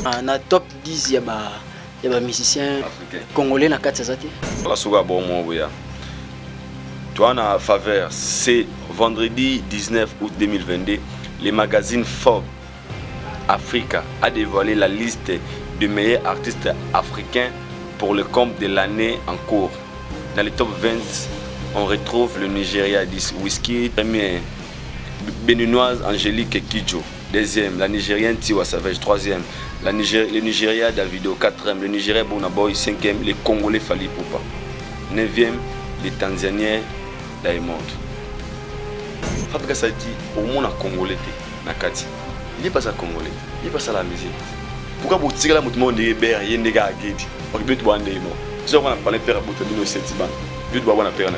Na top 10 ya ba musiciens congolais na kati za te. La souga bon mo ya. Toi na faveur, c'est vendredi 19 août 2022, le magazine Forbes Africa a dévoilé la liste des meilleurs artistes africains pour le compte de l'année en cours. Dans le top 20, on retrouve le Nigeria Wizkid, premier, béninoise Angélique Kidjo, deuxième, la Nigérienne Tiwa Savage, troisième, le Nigeria Davido, quatrième, le Nigeria Burna Boy, cinquième, les Congolais Fally Ipupa, neuvième, les Tanzaniens Diamond. Fabrica Sati, au monde en Congolais, Nakati. Il n'est pas ça Congolais, il n'est pas ça la musique. Pourquoi vous tirez la mouvement de Hébert, il y a des gars à Guédi, on peut voir un démon. Si on va parler de faire un sentiment, je dois avoir un père.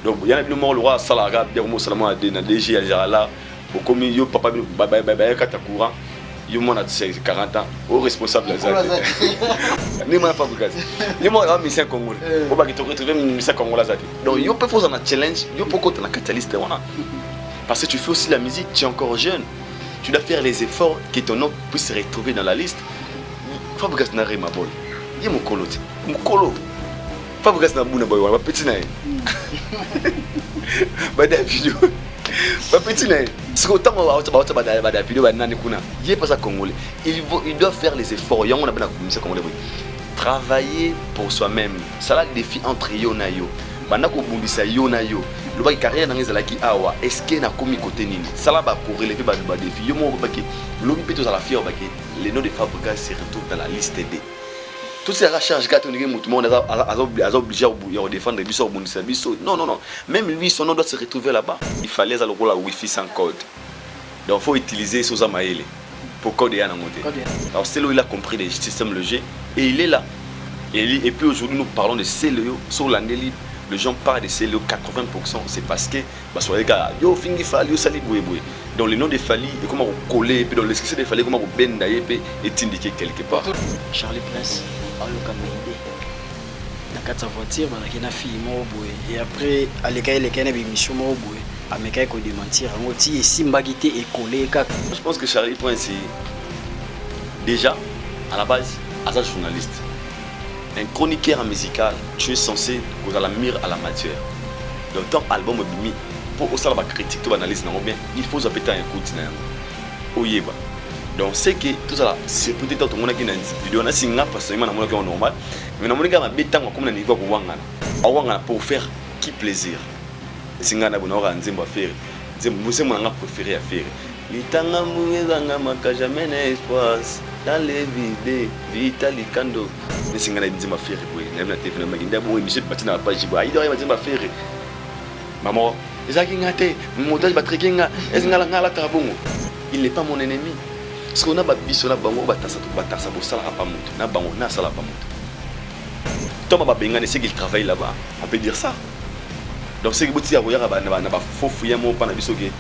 Donc, il y a un mort, le roi Salara, bien au mot Salama, na DG, Algérala, au commis, yo papa, bye, Katakoura, yo mon a 40 ans, au responsable de la ZAD. Ni moi, Fabrica. Ni moi, un musicien congolais. On va retrouver un musicien congolais. Donc, yo peut faire un challenge, yo peut côté un catalyste. Parce que tu fais aussi la musique, tu es encore jeune. Tu dois faire les efforts que ton nom puisse se retrouver dans la liste. Fabrica n'a rien ma boy. Il y a mon colo. Mon colo. Fabrica n'a pas boy. Ma petit naïe. Ma vidéo. Ma petit naïe. Ce que autant ma vidéo, il n'est pas ça congolais. Il doit faire les efforts. Il y a un congolais. Travailler pour soi-même. Ça là le défi entre yo na yo. Bandako bumbisa yo na yo. Le bas carrière dans les alaki awa. Est-ce qu'il n'a commis côté nini? Ça là va pour relever bas défi. Yo mo baki. L'homme peut à la fière baki. Les noms de Fabrica se retrouvent dans la liste D. Toutes ces recherches gars on dirait tout le monde a obligé à défendre biso au bonisa biso. Non. Même lui son nom doit se retrouver là-bas. Il fallait aller la wifi sans code. Donc faut utiliser Sosa Maele pour coder à monter. Alors c'est là où il a compris les systèmes logés et il est là. Et puis aujourd'hui nous parlons de CLO sur l'année libre. Les gens parlent de CLO 80%, c'est parce que bah les gars yo fingi Fally yo sali boué. Donc le nom de Fally et comment on coller puis dans le description de Fally comment on bend d'ailleurs est indiqué quelque part. Charlie Prince ayoka maide na kati ya voiture balaki na fille moko boye et après aleka na bémission moko boye ameka ko démentir yango ti esimbaki te ekole kaka. Je pense que Charlie Prince déjà à la base as un journaliste. Un chroniqueur musical, tu es censé vous à la mire à la matière. Donc ton album bimi pour aussi la critique tout analyse non bien, il faut zapper un coup de oyeba. Donc c'est que tout ça c'est peut-être tout le monde qui a une vidéo na singa parce que na mona normal, mais na mona ga beta comme na niveau ko wangana pour faire qui plaisir. Singa na bona ora nzembo faire. Nzembo c'est mon préféré à faire. Litanga muezanga maka jamais n'espace dans les vides Vitali Kando mais singa na nzembo faire boy na TV na maginda boy monsieur batina na page boy il doit nzembo faire maman ezaki ngate montage batrekinga ezingala ngala tabongo il n'est pas mon ennemi parce qu'on a babiso na bango batasa bo sala pas moto na bango na sala pas moto Thomas Babenga c'est qu'il travaille là-bas on peut dire ça. Donc c'est que vous avez faux fouiller mon pan biso que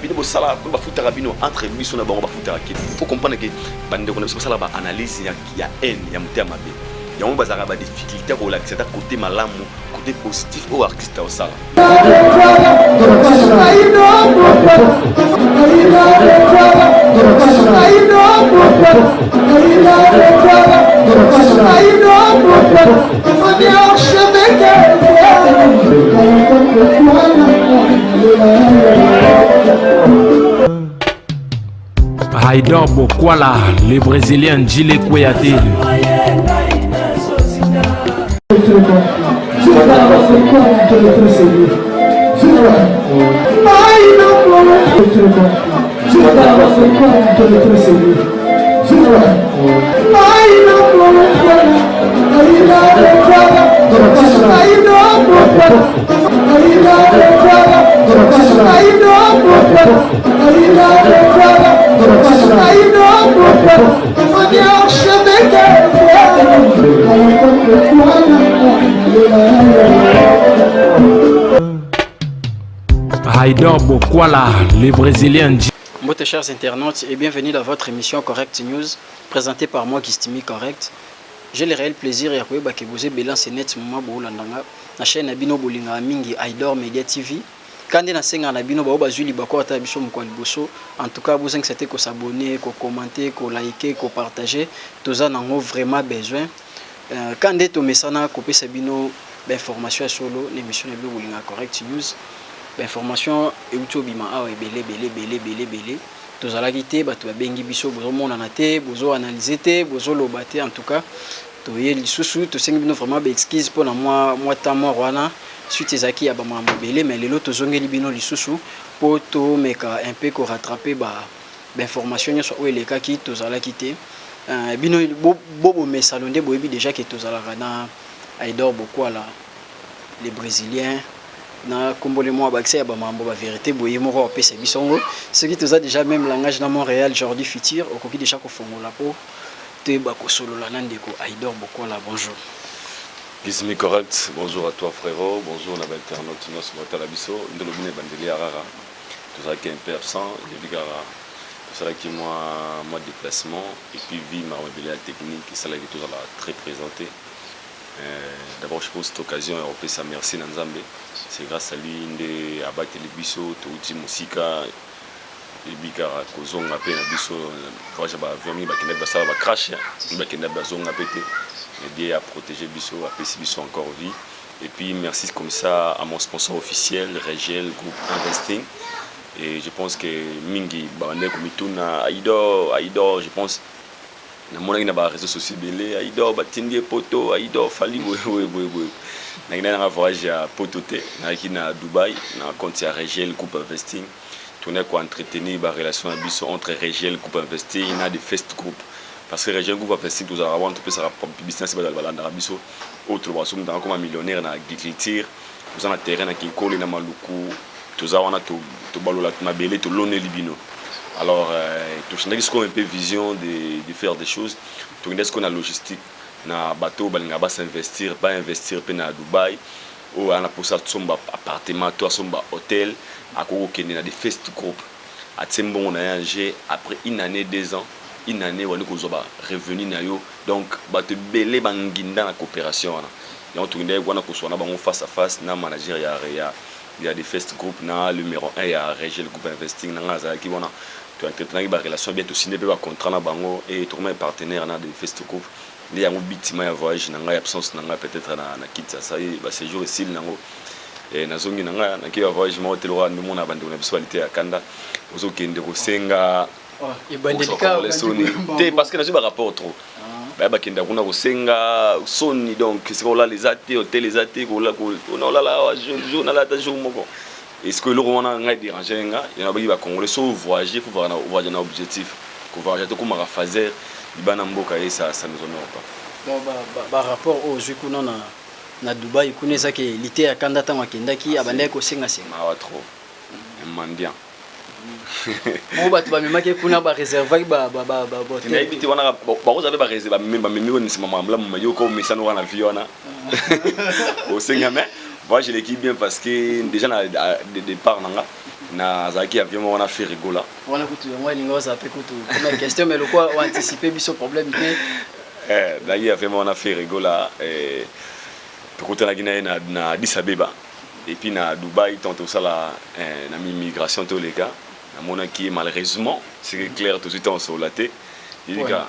bino bo sala ko ba futara bino entre biso na bango ba futara ki. Faut comprendre que bande ko na biso sala ba analyse ya haine ya mutema be. Ya on bazaka ba difficulté ko la c'est à côté malamu, côté positif au artiste au sala. Haïdor Bokwala, le Brésilien Gilles Kouyaté. Haïdor Bokwala, le Brésilien. Bonjour chers internautes et bienvenue dans votre émission Correct News, présentée par moi Kistimi Correct. J'ai le réel plaisir et que vous ayez bilan net moment la chaîne Abino Bolinga Mingi Haïdor Media TV. Quand on a 5 ans, on a joué en tout cas, vous incitez à s'abonner, à commenter, à liker, à partager. Tout ça, on a vraiment besoin. Quand on met ça, on a coupé l'information solo, l'émission est correct news. L'information est belé. Tout ça, tu as bengi biso, vous avez analysé, vous avez en tout cas. Tu as vraiment excuse pour moi, suite ezaki ya ba mabele mais lelo tozongeli bino lisusu po to meka un peu ko rattraper ba information nyonso o elekaki tozalaki te bino bobo mesalonde boyebi déjà que tozalaka na Aïdor Bokwala les brésiliens na kombole moi bakse ya ba mambo ba vérité boye moko opesa bisongo ce qui toza déjà même langage na Montréal aujourd'hui futur okoki déjà ko fongola po te ba ko solola na ndeko Aïdor Bokwala. Bonjour. Gizmi correct, bonjour à toi frérot, bonjour à l'internaute, nous sommes à Labiso, nous sommes à Rara, tout ça qui est un peu absent, tout ça qui est moi déplacement, et puis vie ma rebelle technique, ça là qui est tout très présenté. D'abord je pose cette occasion et on ça merci Nanzambe, c'est grâce à lui de abattre les biso, tout musika, et bikara kozonga pe na biso, voilà j'ai pas vu ba kinda ba ça ba crash, ba kinda ba zonga pété. Aider à protéger Bisso, à passer Bisso encore vie. Et puis merci comme ça à mon sponsor officiel, Regiel Group Investing. Et je pense que Mingi, Barane Komituna, Aïdor, je pense, na mon réseaux sociaux belé, Aïdor, Batindi Poto, Aïdor, Fali, oui. Na un voyage à Pototé, na Dubaï, na compte à Regiel Group Investing. Tourner quoi entretenir la relation à Bisso entre Regiel Group Investing et des Fest Group. Parce que Regiel Group Investing tous avant tout ça business ba dans biso autre boisson dans comme millionnaire na agriculture vous en a terrain na Kinkoli na Maluku tous ça on a to balola mabele to loner libino alors tout ça qu'on un peu vision de faire des choses tout ce qu'on a logistique na bateau balinga ba s'investir pas investir pe na Dubaï ou on a pour ça somba appartement toi somba hôtel à Koko Kenya des Fest Group à Tsembo on a angé après une année 2 ans une année où on a revenu donc bato belé banginda na coopération et on tourne on a face à face na manager il y a des Fest Group na numéro 1 il y a Regiel Group Investing na za qui bona tu entretenir ba relation bien to signer ba contrat na bango et tourner partenaire na des Fest Group il y a un bitima ya voyage na nga absence na nga peut-être na kitsa ça y ba séjour ici nango et na zongi na nga na ki voyage mo hotel wa ndimo na bande na biswalité ya kanda ozokende ko senga parce que nous avons un rapport trop. Bakenda kuna kosenga soni donc c'est là les athées hôtel les athées on a là jour na la jour moko est-ce que le rwanda ngai déranger nga il y a ba congolais so voyager pour voir un objectif pour voyager to kuma fazer ibana mboka et ça nous honore pas ba rapport au jukuna na Dubaï kuneza ke lité ya kandata makendaki abandai ko senga trop un mendiant. Bon bah tu vas me marquer kuna ba réserver ba tu habité wana ba vous avez ba réserver ba mimi ni sima mamla mayo ko misano wana viona au sengame moi je l'équipe bien parce que déjà de départ na zaki avion wana fait rigola wana kutu moi lingo ça peut kutu comme question mais le quoi on anticiper biso problème là il y avait wana fait rigola et pour la Guinée na Addis Abeba et puis na Dubaï tant tout ça là na migration tous les gars à mon qui malheureusement c'est clair tout de suite on s'est laté il dit gars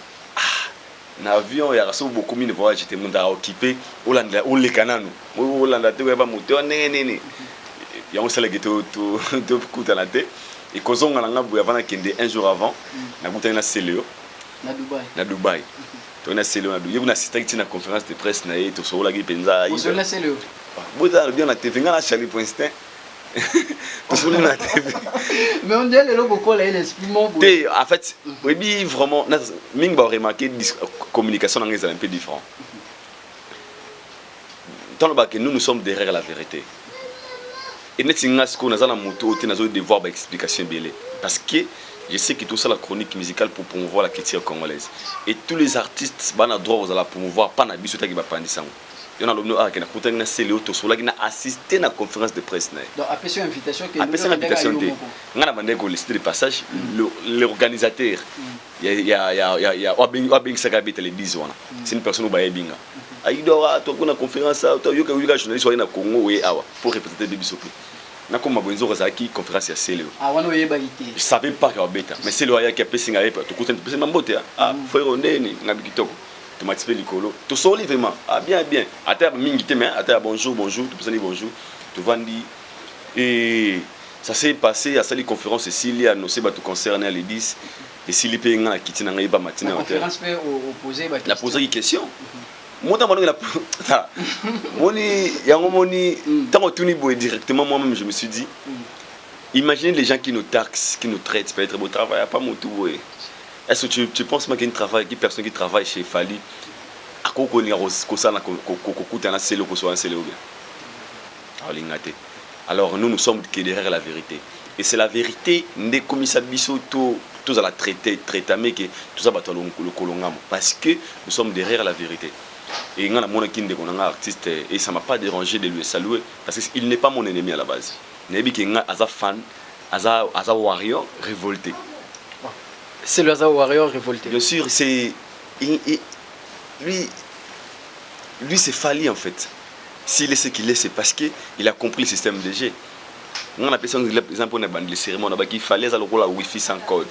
l'avion il y a beaucoup de voyages j'étais monde à occuper Hollande ou les canaux Hollande tu vas moteur néné il y a un seul qui tout coûte à la tête et causons on a ngabou avant kende un jour avant na goûté na Célio na Dubaï tu na Célio na Dubaï on a assisté à une conférence de presse na et tout ça la penza on na Célio vous avez bien la TV ngana Charlie Poinstin mais on dirait le beaucoup là l'esprit mon en fait oui vraiment ming ba remarquer communication en est un peu différent dans le bac nous sommes derrière la vérité et netinga ce qu'on a dans la moto tu n'as pas devoir ba explication belé parce que je sais que tout ça la chronique musicale pour promouvoir la culture congolaise et tous les artistes bana droit à la promouvoir pas na biso ta ki ba pandisa il y a l'homme qui a contacté na Célio to sola qui a assisté à la conférence de presse donc après cette invitation que après cette invitation on a demandé qu'on liste le passage l'organisateur il y a Wabing Sakabi télévision c'est une personne au Bayebinga Aïdora to kuna conférence to yoka yoka journaliste wa na Congo we awa pour représenter Bibisopi na comme bonzo razaki conférence ya Célio. Ah wana oyeba ité. Je savais pas que beta, mais Célio ya ki apesinga yepa to kuta pese mambote ah frère ondeni ngabi kitoko. Tu m'as expliqué Nicolo. Tu sors vraiment. Ah bien bien. Ata mingi te mais ata bonjour bonjour, tu peux dire bonjour. Tu vas dire et ça s'est passé à cette conférence ici il y a nos c'est tout concerné les 10 et s'il est payé à quitter n'anga pas matin. La conférence peut opposer la poser une question. Moi dans la moni yango moni tant que tu directement moi-même je me suis dit imaginez les gens qui nous taxent, qui nous traitent peut-être beau travail pas mon tout. Est-ce que tu penses qu'il y a une personne qui travaille chez Fali à quoi qu'on y a ça na kokuta na selo ko so en selo bien. Alors nous sommes que derrière la vérité. Et c'est la vérité des commissaires Bisso tous à la traiter mais que tout ça bato le kolongamo parce que nous sommes derrière la vérité. Et ngana mona kinde konanga artiste et ça m'a pas dérangé de lui saluer parce qu'il n'est pas mon ennemi à la base. Nebi ki nga aza fan, aza warrior révolté. C'est le Aza warrior révolté. Bien sûr, c'est lui c'est Fali en fait. S'il est ce qu'il est, c'est parce qu'il a compris le système de G. On appelle ça par exemple une bande de cérémonie, il fallait aller au Wi-Fi sans code.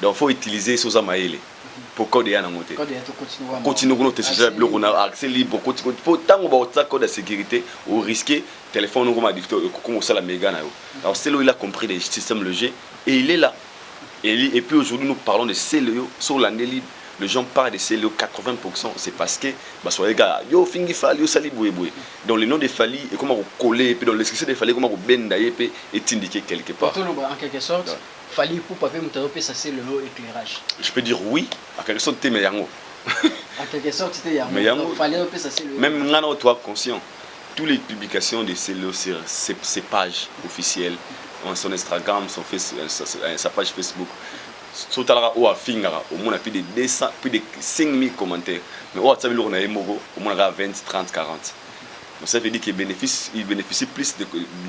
Donc il faut utiliser Sosa Maele pour code à monter. Continuer à utiliser le on a accès libre. Pour tant qu'on va code de sécurité, ou risquer téléphone comme on ça la méga. Alors c'est là où il a compris le système de G et il est là. Et puis aujourd'hui nous parlons de CLO sur l'année libre. Les gens parlent de CLO 80%, c'est parce que les gars, yo fingi Fali, yo sali boué. Donc le nom de Fali et comment vous coller, puis dans le description de Fali, comment vous bendayer est indiqué quelque part. En quelque sorte, Fali pour pas faire ça c'est le éclairage. Je peux dire oui, à quelque sorte t'es meilleur. En quelque sorte c'était yango. Fali ça c'est le. Même maintenant toi conscient, toutes les publications de CLO sur ses pages officielles, son Instagram, son Facebook, sa page Facebook. Surtout au Fingara, au moins plus de 5000 commentaires. Mais au WhatsApp, on a au moins 20, 30, 40. Donc ça veut dire qu'il bénéficie plus de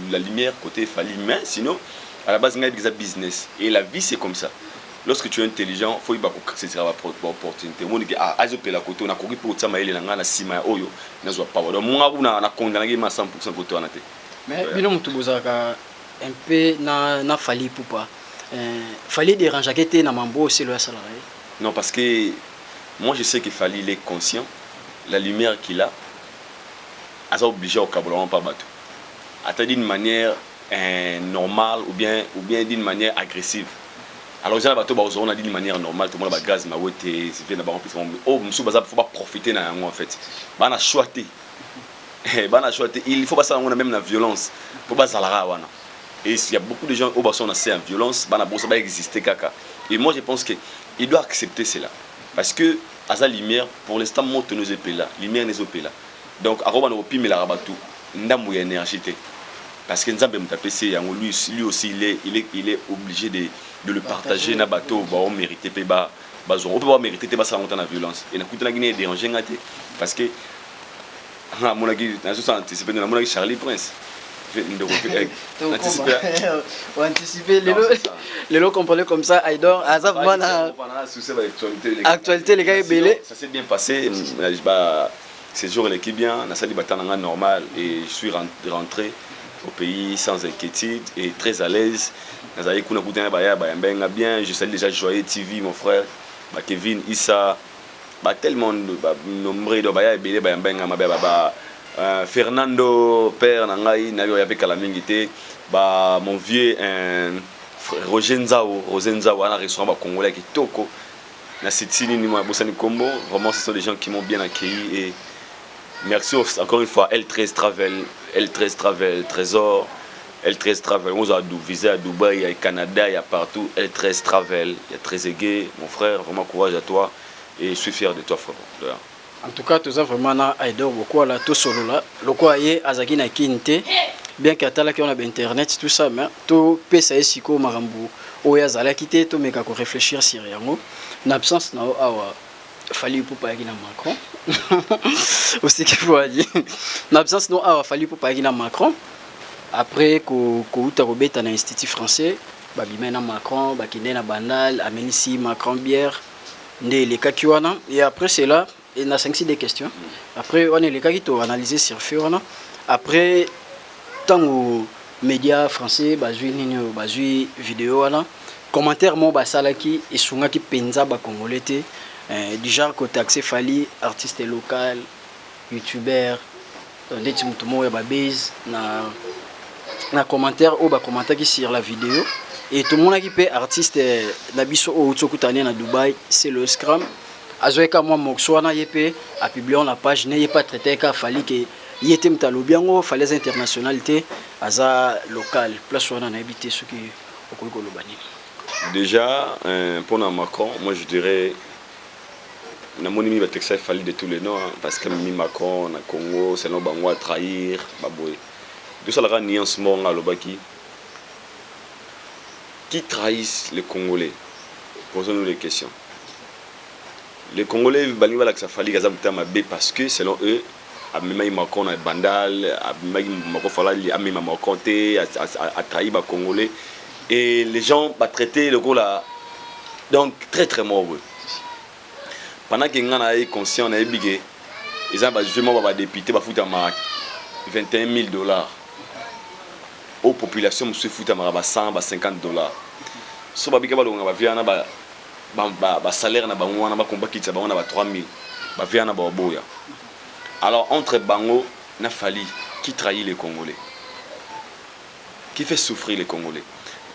la lumière côté Fali. Mais sinon, à la base, il y a des business. Et la vie, c'est comme ça. Lorsque tu es intelligent, il faut que c'est une opportunité. On dit ah, je la côté, on a couru pour ça, mais il y a un sima oyo, ne soit pas. Donc moi, on a condamné 100% côté en été. Mais bilan tout bozaka un peu na Fali pour pas. Fallait déranger que t'es na mambo c'est le salarié. Non parce que moi je sais qu'il fallait il est conscient la lumière qu'il a a obligé au Kaboulan pas battu. À d'une manière normale ou bien d'une manière agressive. Alors j'ai bateau on a dit d'une manière normale tout le monde a gaz ma ouais c'est bien d'abord en plus oh monsieur bazar faut pas profiter na en fait. Bana choiter. Bana choiter il faut pas ça on a même la violence. Faut pas salara wana. Et il y a beaucoup de gens au bassin assez en violence, ça va exister caca. Et moi je pense qu'il doit accepter cela. Parce que à sa lumière, pour l'instant, monte nos épées là, lumière n'est pas là. Donc à Roban Opi mais la rabatou, n'amu énergie. Parce que Nzambe Mtapese, lui aussi il est obligé de le partager na bateau, on mérite pas on peut pas mériter pas ça monter la violence. Et na coûte la Guinée déranger parce que mon avis, dans ce sens anticipé de la Charlie Prince. Anticiper les lots qu'on parlait comme ça Aïdor Azaf mana actualité les gars belé ça s'est bien passé ces jours l'équipe bien na sali batana normal et je suis rentré au pays sans inquiétude et très à l'aise nazali kuna kutana baya benga bien je salue déjà Joyeux TV mon frère Kevin Issa tellement nombreux de baya belé benga ma Fernando père nangai na yo avec la mingité mon vieux Roger Nzao na restaurant congolais qui toko na Sitini ni moi Bosani Kombo vraiment ce sont des gens qui m'ont bien accueilli et merci encore une fois L13 Travel Trésor L13 Travel on a visé à Dubaï, il y a Canada, il y a partout L13 Travel, il y a très aigué mon frère vraiment courage à toi et je suis fier de toi frère. En tout cas, tout ça vraiment na Aïdor beaucoup là tout solo là. Le quoi yé azaki na kinte bien qu'atala qui on a internet tout ça mais tout pesa esiko marambu oya zala kité to meka ko réfléchir sur yango. En absence na awa Fali pour pas na Macron. Aussi qu'il faut dire. En absence no awa Fali pour pas na Macron. Après ko uta robeta na institut français ba bima na Macron ba kinde na bandal amenisi Macron bière ndé les kakiwana et après c'est là il y a 5-6 des questions. Après, on est les cas qui ont analysé sur Fiona. Après, tant média français bazui nini bazui vidéo wana commentaire mo basalaki esungaki penza ba congolais te du genre côté accès Fally artiste local youtubeur ndeti mutu mo ya ba base na commentaire au ba commentaki sur la vidéo et tout le monde qui peut artiste na biso o tsokutane na Dubaï c'est le Scrum azoeka moi mokswana yepe a publié la page ne pas traité ka Fally que il était mtalobi yango fallait internationalité aza local place wana na habité ce qui okoko lobani. Déjà pour Macron, moi je dirais na moni mi ba texte Fally de tous les noms hein, parce que mi Macron na Congo c'est non bango à trahir baboy. Tout ça la nuance monga lobaki qui trahissent les Congolais. Posons-nous les questions. Les Congolais balingi bala que ça Fally gaza mutama B parce que selon eux Amima Macron a bandal, Amima Macron Fally Amima Macron a trahi les Congolais et les gens va traiter le gros là donc très très mauvais. Pendant que nous sommes conscients, on a bigué, ils ont justement député va foutre à 21 000 $. Aux populations se foutent à 100 à 50 $. So ba bigué ba longa ba viana ba salaire na bango na ba combat kitsa ba 3 000 ba viana ba boya. Alors entre Bango na Fally qui trahit les Congolais, qui fait souffrir les Congolais.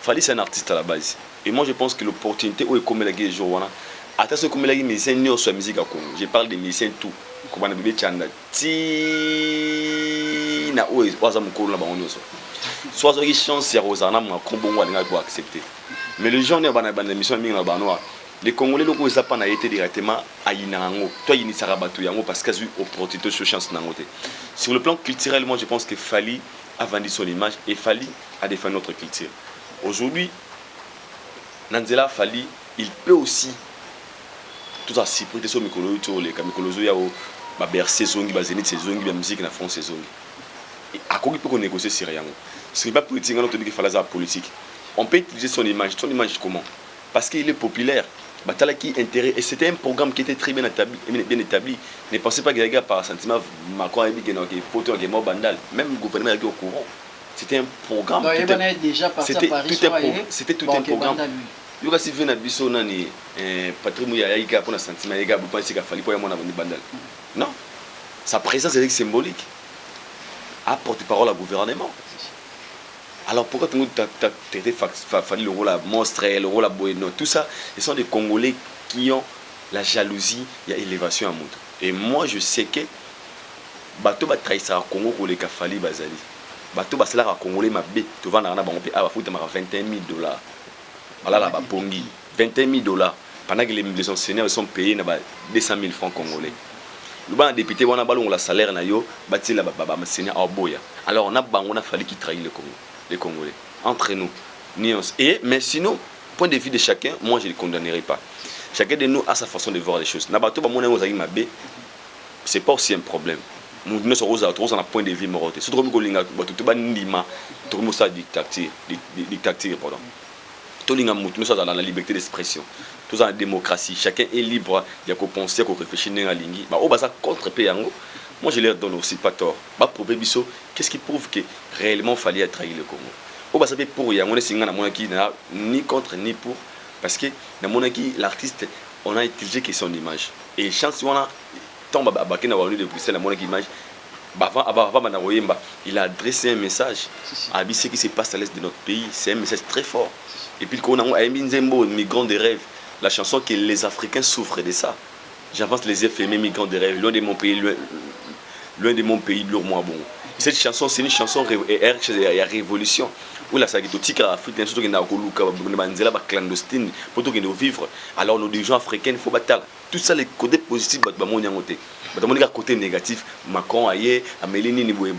Fally c'est un artiste à la base et moi je pense que l'opportunité où est comme la guerre journée attends ce comme les musiciens ni sur la musique à Congo. Je parle des musiciens tout comme on a bébé chanda ti na o waza mukolo na bango nyoso soit une chance ya rozana ma kombongo alinga pour accepter mais les gens ne bana mission mingi na banoa les Congolais loko ça pas na été directement à Inango toi ini sarabatu yango parce que eu opportunité sur chance nango te. Sur le plan culturel moi je pense que Fally a vendu son image et Fally a défendu notre culture. Aujourd'hui Nanzela Fally il peut aussi tout ça si prêter sur mikolo to les kamikolozo yao ba bercer zongi ba zenith zongi ba musique na France zongi et à quoi il peut négocier sur rien. C'est pas politique on te dit qu'il fallait ça politique. On peut utiliser son image comment parce qu'il est populaire. Batala qui intérêt et c'était un programme qui était très bien établi. Ne pensez pas que les gars par sentiment Macron et Big Noki poto qui mort bandal même le gouvernement est au courant. C'était un programme. C'était tout un programme. Yoga si vient à biso nani patrimoine ya yika pour na sentiment yika bu penser qu'il fallait pour mon avenir bandal. Non. Sa présence est symbolique. À porte-parole au gouvernement. Alors pourquoi tu as fallu le rôle à monstre, le rôle à Bueno, tout ça, ce sont des Congolais qui ont la jalousie, il y a élévation à monde. Et moi je sais que bateau va trahir ça au Congo pour les Fally bazali. Bateau va cela à Congolais ma bête, tu vas dans la banque à foutre 21 000 $. Voilà la pongi 21 000 $. Pendant que les enseignants sont payés 200 000 francs congolais. Le ban député on a ballon la salaire na yo bâti la baba enseignant à Boya. Alors on a fallu qu'il trahisse le Congo. Les Congolais, entre nous, nuance. Mais sinon, point de vue de chacun, moi je ne le condamnerai pas. Chacun de nous a sa façon de voir les choses. C'est pas aussi un problème. Nous sommes un point de vue moroté. Surtout que nous sommes dictature, pardon. Nous sommes dans la liberté d'expression. Nous sommes dans la démocratie. Chacun est libre de penser, de réfléchir à la ligne. Contre Péango. Moi je leur donne aussi pas tort. Qu'est-ce qui prouve que réellement Fally trahir le Congo? Pour ni contre ni pour parce que dans mon équipe l'artiste on a utilisé que son image et chance on a tombe à Bakina de Bruxelles à mon image il a adressé un message à ce qui se passe à l'est de notre pays. C'est un message très fort et puis qu'on a mis Nzembo migrant de rêve la chanson que les Africains souffrent de ça. J'avance les FMI migrants de rêve loin de mon pays lourd moins bon. Cette chanson c'est une chanson à révolution où la sagitotique africaine surtout qu'il a clandestine pour tout vivre. Alors nos dirigeants africains il faut battre tout ça les côtés positifs le côté négatif Macron aye Amélie ni boye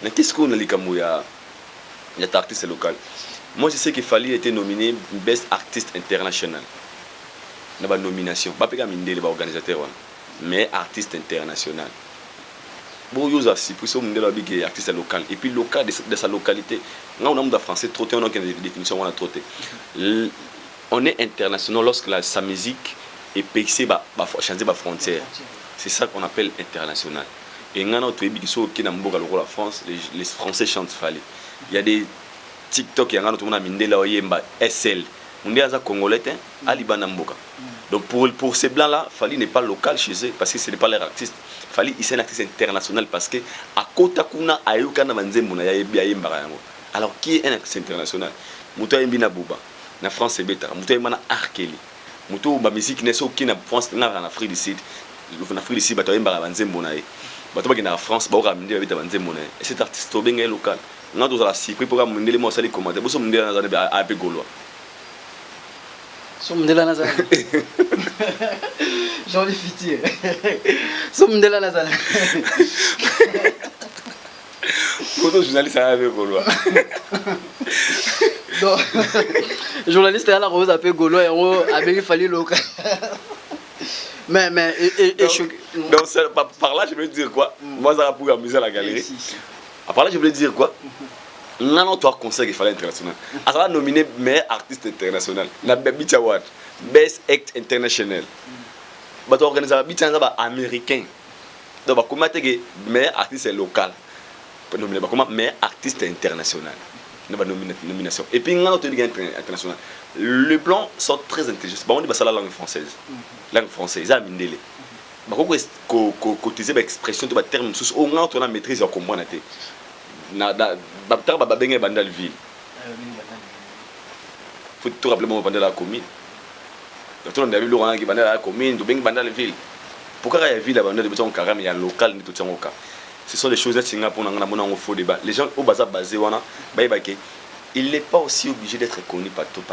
mais qu'est-ce qu'on a les kamoya il y a artiste local. Moi je sais qu'il Fally été nominé best artiste international dans la nomination pas péga mindele ba organisateur mais artiste international. Bon, il y a aussi des artistes locaux et puis local de sa localité. Là, on a des Français trottés, on a une définition, on a trotté. On est international lorsque sa musique est payée changer la frontière. C'est ça qu'on appelle international. Et on a la France, les Français chantent Fally. Il y a des TikTok yanga no tumona mindela oyemba SL Mundé aza congolais ali bana mboka. Donc pour ces blancs là, Fally n'est pas local chez eux parce que ce n'est pas leur artiste. Fally il est un artiste international parce que à kota kuna ayuka na manzembo na yemba yango. Alors qui est un artiste international? Muto yembina buba na France beta, muto yembana Arkeli. Muto ba musique neso ki na France na Afrique du Sud. En Afrique du Sud bato yemba banzembo na ye. Bato ba na France ba raminde ba beta banzembo na ye. Et cet artiste obenga local. Na to za la sikri pour mundele mo sali commenter. Bo so mundele na za a pe golois. Somdela Nazana. Jean-Louis Fitier. Somdela Nazana. Photo journaliste avec Gaulois. Donc, journaliste à la rose appelé Gaulois et on avait fallu local. Mais donc par là je veux dire quoi? Moi ça va pour amuser la galerie. Par là je voulais dire quoi? Non, toi conseil qu'il fallait international. À ça nominé meilleur artiste international. Na Beat Award, Best Act International. Bah toi organiser Beat Award américain. Donc bah comment t'es meilleur artiste local. Nominé bah comment meilleur artiste international. Nous bah nomination. Et puis on a autre international. Les blancs sont très intelligents. Bah on dit bah ça la langue française. Langue française, ça mindele. Bah quoi cotiser bah expression de bah terme sous au moins on a maîtrise à comprendre até. Na babtar baba benga bandal ville. Faut tout rappeler mon bandal la commune. Tout le monde a vu Laurent qui bandal la commune, do benga bandal ville. Pourquoi la ville bandal de beton carrément il y a local ni tout ça au cas. Ce sont des choses à Singapour on a un faux débat. Les gens au bazar basé wana baïbaké. Il n'est pas aussi obligé d'être connu par tout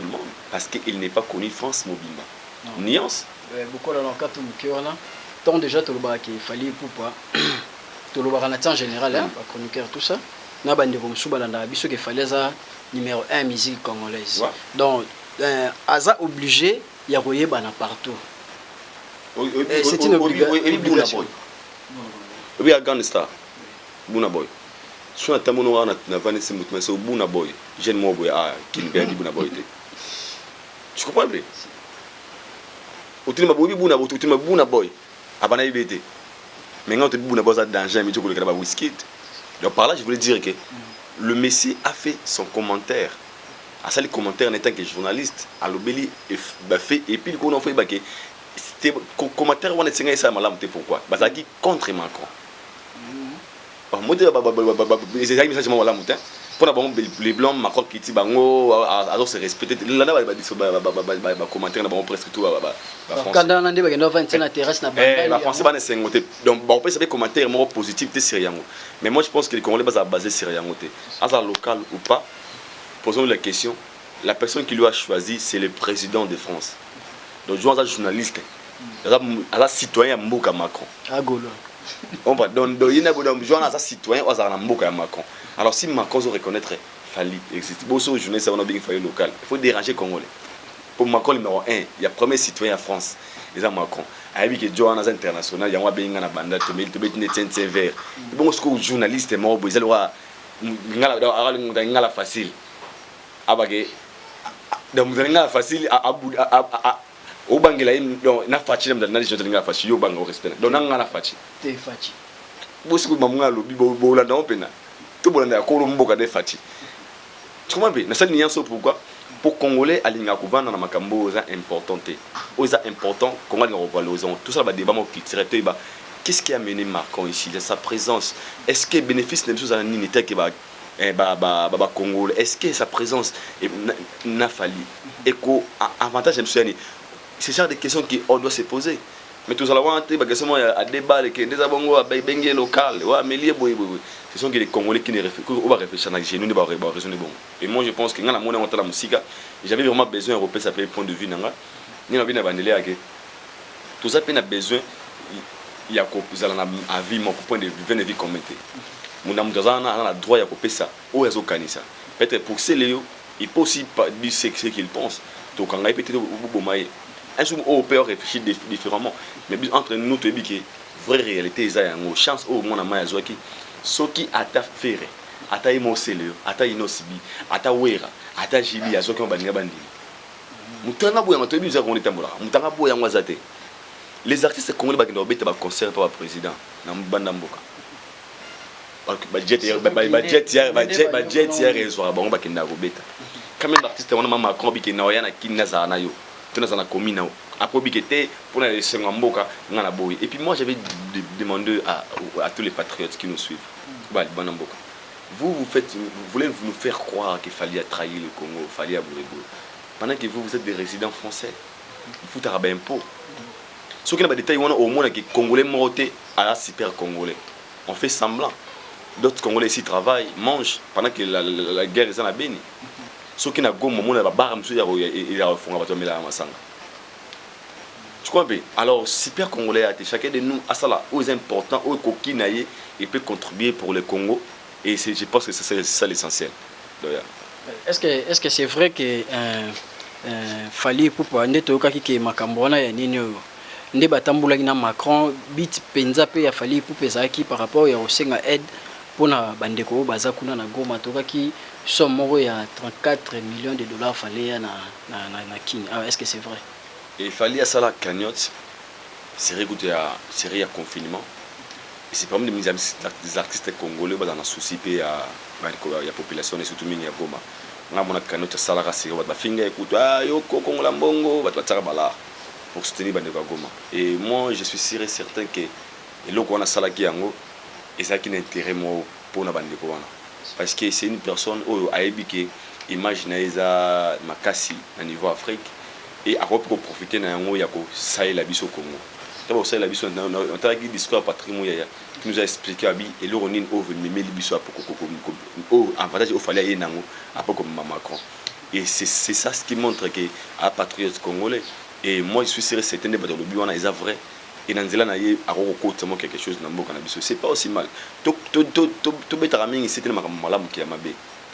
le monde parce qu'il n'est pas connu France Mobimba. Nuance. Beaucoup dans le cas tout le cœur là. Tant déjà tout le bas qui fallait pour pas. Tout le monde en général, hein, chroniqueur, tout ça. N'a pas de problème. Il fallait ça numéro 1 musique congolaise. Donc, Aza obligé, il y a Royer partout. C'est une obligation. Oui, à Gangsta, Buna Boy. Si on a un mono na vanesse mutme so Buna Boy, jeune mo boy ah qui bien dit Buna Boy. Tu comprends bien? Utima boy Buna Boy, utima Buna Boy. Abana ibete. Mais quand tu as un danger, tu as un whisky. Donc par là, je voulais dire que le Messie a fait son commentaire. À ça, les commentaires en étant que journaliste, à l'obéli, fait, et puis le coup, on a fait que c'était commentaire, on a dit ça, pourquoi? Parce qu'il contre Macron. Moi, je disais que c'est pour les blancs, Macron qui dit bango, alors c'est respecté. Là, on va commenter, on va presque tout. Quand on a dit que nous intéresse la français va n'essayer donc on peut savoir commentaire moins positif c'est rien. Mais moi je pense que les Congolais sont basés sur rien. Hasard local ou pas, posons la question. La personne qui lui a choisi, c'est le président de France. Donc je suis un journaliste, un citoyen Mboka Macron. On va donc il y a un citoyen Mboka Macron. Alors si Macron veut reconnaître Fally, existe beaucoup de journalistes qui ont bien Fally local. Il faut déranger Congolais. Pour Macron numéro 1, il y a premier citoyen en France, les Macron. Avec que Johannes international, il y a un bien na banda, tu mets une vert. Bon, ce que journaliste mort, ils ont la facile. Abagé, donc vous avez la facile au Bangla, na facile dans les gens de la facile, au Bangla respect. Donc on a la facile. T'es facile. Parce que maman a le bibo là dans pena. Tout le monde a colombo quand facile. Tu comprends bien? Na ça nuance pourquoi? Pour Congolais, alinga kouvana na makambo oza importante. Oza important, Congolais revalorisons. Tout ça va débat qui tirait ba. Qu'est-ce qui a mené Macron ici, sa présence? Est-ce que bénéfice des choses à l'unité qui va Congolais? Est-ce que sa présence n'a fallu? Et qu'au avantage je me suis dit, c'est genre de questions qu'on doit se poser. Mais tout ça là on question à débat que des abongo à bengue local, ouais mais lié boy. Ce sont les Congolais qui ne réfléchissent à nous ne va raisonner bon. Et moi je pense que dans la monnaie on la musique, j'avais vraiment besoin européen ça peut point de vue nanga. Ni na bina bandele ake. Tout ça peut a besoin il y a ko zala na avis mon point de vue de vie commenter. Mon âme a la droit ya ko pesa o ezo kanisa. Peut-être pour ces léo, il peut aussi dire ce qu'il pense. Donc quand il peut-être au maï. Un jour européen réfléchit différemment. Mais entre nous tu dis que vraie réalité ça y a une chance au moins na maï azoki. Ce qui a fait ata imosele ata inosibi ata wera ata jibi azoki baninga bandi mutanga boya matobi za ko nitambola mutanga boya ngwazate les artistes congolais bakenda obeta ba concert pa président na mbanda mboka budget hier rezoa bango bakenda kobeta quand même l'artiste wana Macron bikena oya na kinna za na yo tuna za na commune na après bikete pour les senga mboka ngana boy et puis moi j'avais demandé à tous les patriotes qui nous suivent ba bana mboka vous voulez nous faire croire qu'il fallait trahir le Congo, fallait Bourego pendant que vous êtes des résidents français vous t'arabez impôt ce qui n'a pas détaillé au moins que congolais moroté à la super congolais on fait semblant. D'autres Congolais ici travaillent, mangent pendant que la guerre est en la béni. Ceux qui n'ont pas moment de barre, monsieur, il a refondé la bataille à Massanga. Tu comprends? Alors, super Congolais, chacun de nous, à ça là, où est important, où est coquinaillé, il peut contribuer pour le Congo. Et je pense que c'est ça l'essentiel. Est-ce que c'est vrai que Fally Ipupa ndetoka ki makambona ya nini yo? Nde batambulaki na Macron bit penza pe ya Fally Ipupa ezaki par rapport ya osenga aide pona bandeko baza kuna na Goma tokaki somme moko ya 34 millions de dollars fallait na Kini. Ah, est-ce que c'est vrai? Et il fallait à ça la cagnotte. C'est série à confinement. Et c'est parmi des artistes congolais dans un souci pe ya population et surtout mingi ya Goma. On a cagnotte ça la série ba finga écoute yo Kongo la mbongo ba tsara bala pour soutenir bandeko ya Goma. Et moi je suis sûr et certain que eloko wana sala ki yango et ça qui n'a intérêt moi pour na bandeko wana parce que c'est une personne oyo ayebi imagine eza makasi à niveau Afrique et à quoi profiter na yango ya ko saela biso Congo tabo saela biso on t'a dit discours patrimoine qui nous a expliqué abi et le ronin au venir mais biso au avantage au fallait y nango après comme Macron et c'est ça ce qui montre que à patriote congolais et moi je suis sûr certain de le but wana eza vrai. Et dans Zéland, il y a quelque chose dans le cannabis. C'est pas aussi mal.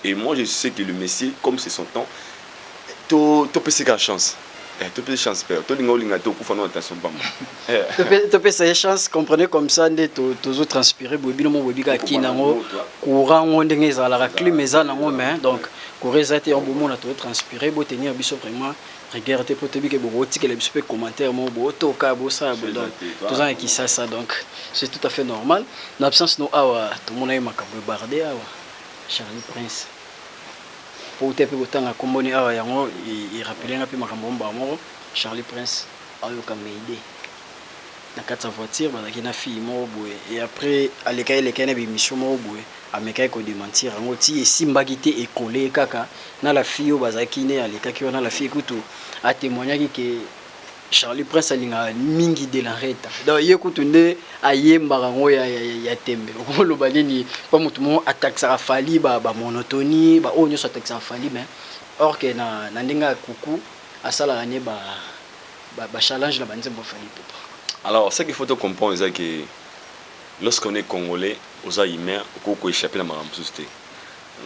Et moi, je sais que le Messie, comme c'est son temps, tu peux essayer la chance. Tu peux chance, père. Tu peux essayer chance, comprenez comme ça, tu transpirer, courant, donc, tu transpirer, tenir vraiment. Regardez pour te dire que beaucoup de commentaires donc tout ça donc c'est tout à fait normal en absence nous awa tout le monde est makambo bardé awa Charlie Prince pour te peu temps komboni awa yango il rappeler ngapi makambo mbamo Charlie Prince ayo kamede na kata voiture bazaki na fille mo boye et après aleka na bimission mo boye ameka ko démentir ngo ti esimbagité écolé kaka na la fille bazaki ne aleka ki na la fille kutu a témoigné que Charlie Prince alinga mingi de la reta donc yekutu nde ayemba ngo ya tembe lo balini pas mutu mo attaque ça Fally ba monotonie ba onyo ça attaque ça Fally mais or que na ndinga kuku asala ne ba challenge la banzembo Fally Ipupa. Alors ce qu'il faut comprendre c'est que lorsqu'on est congolais aux humains on peut échapper à ma société.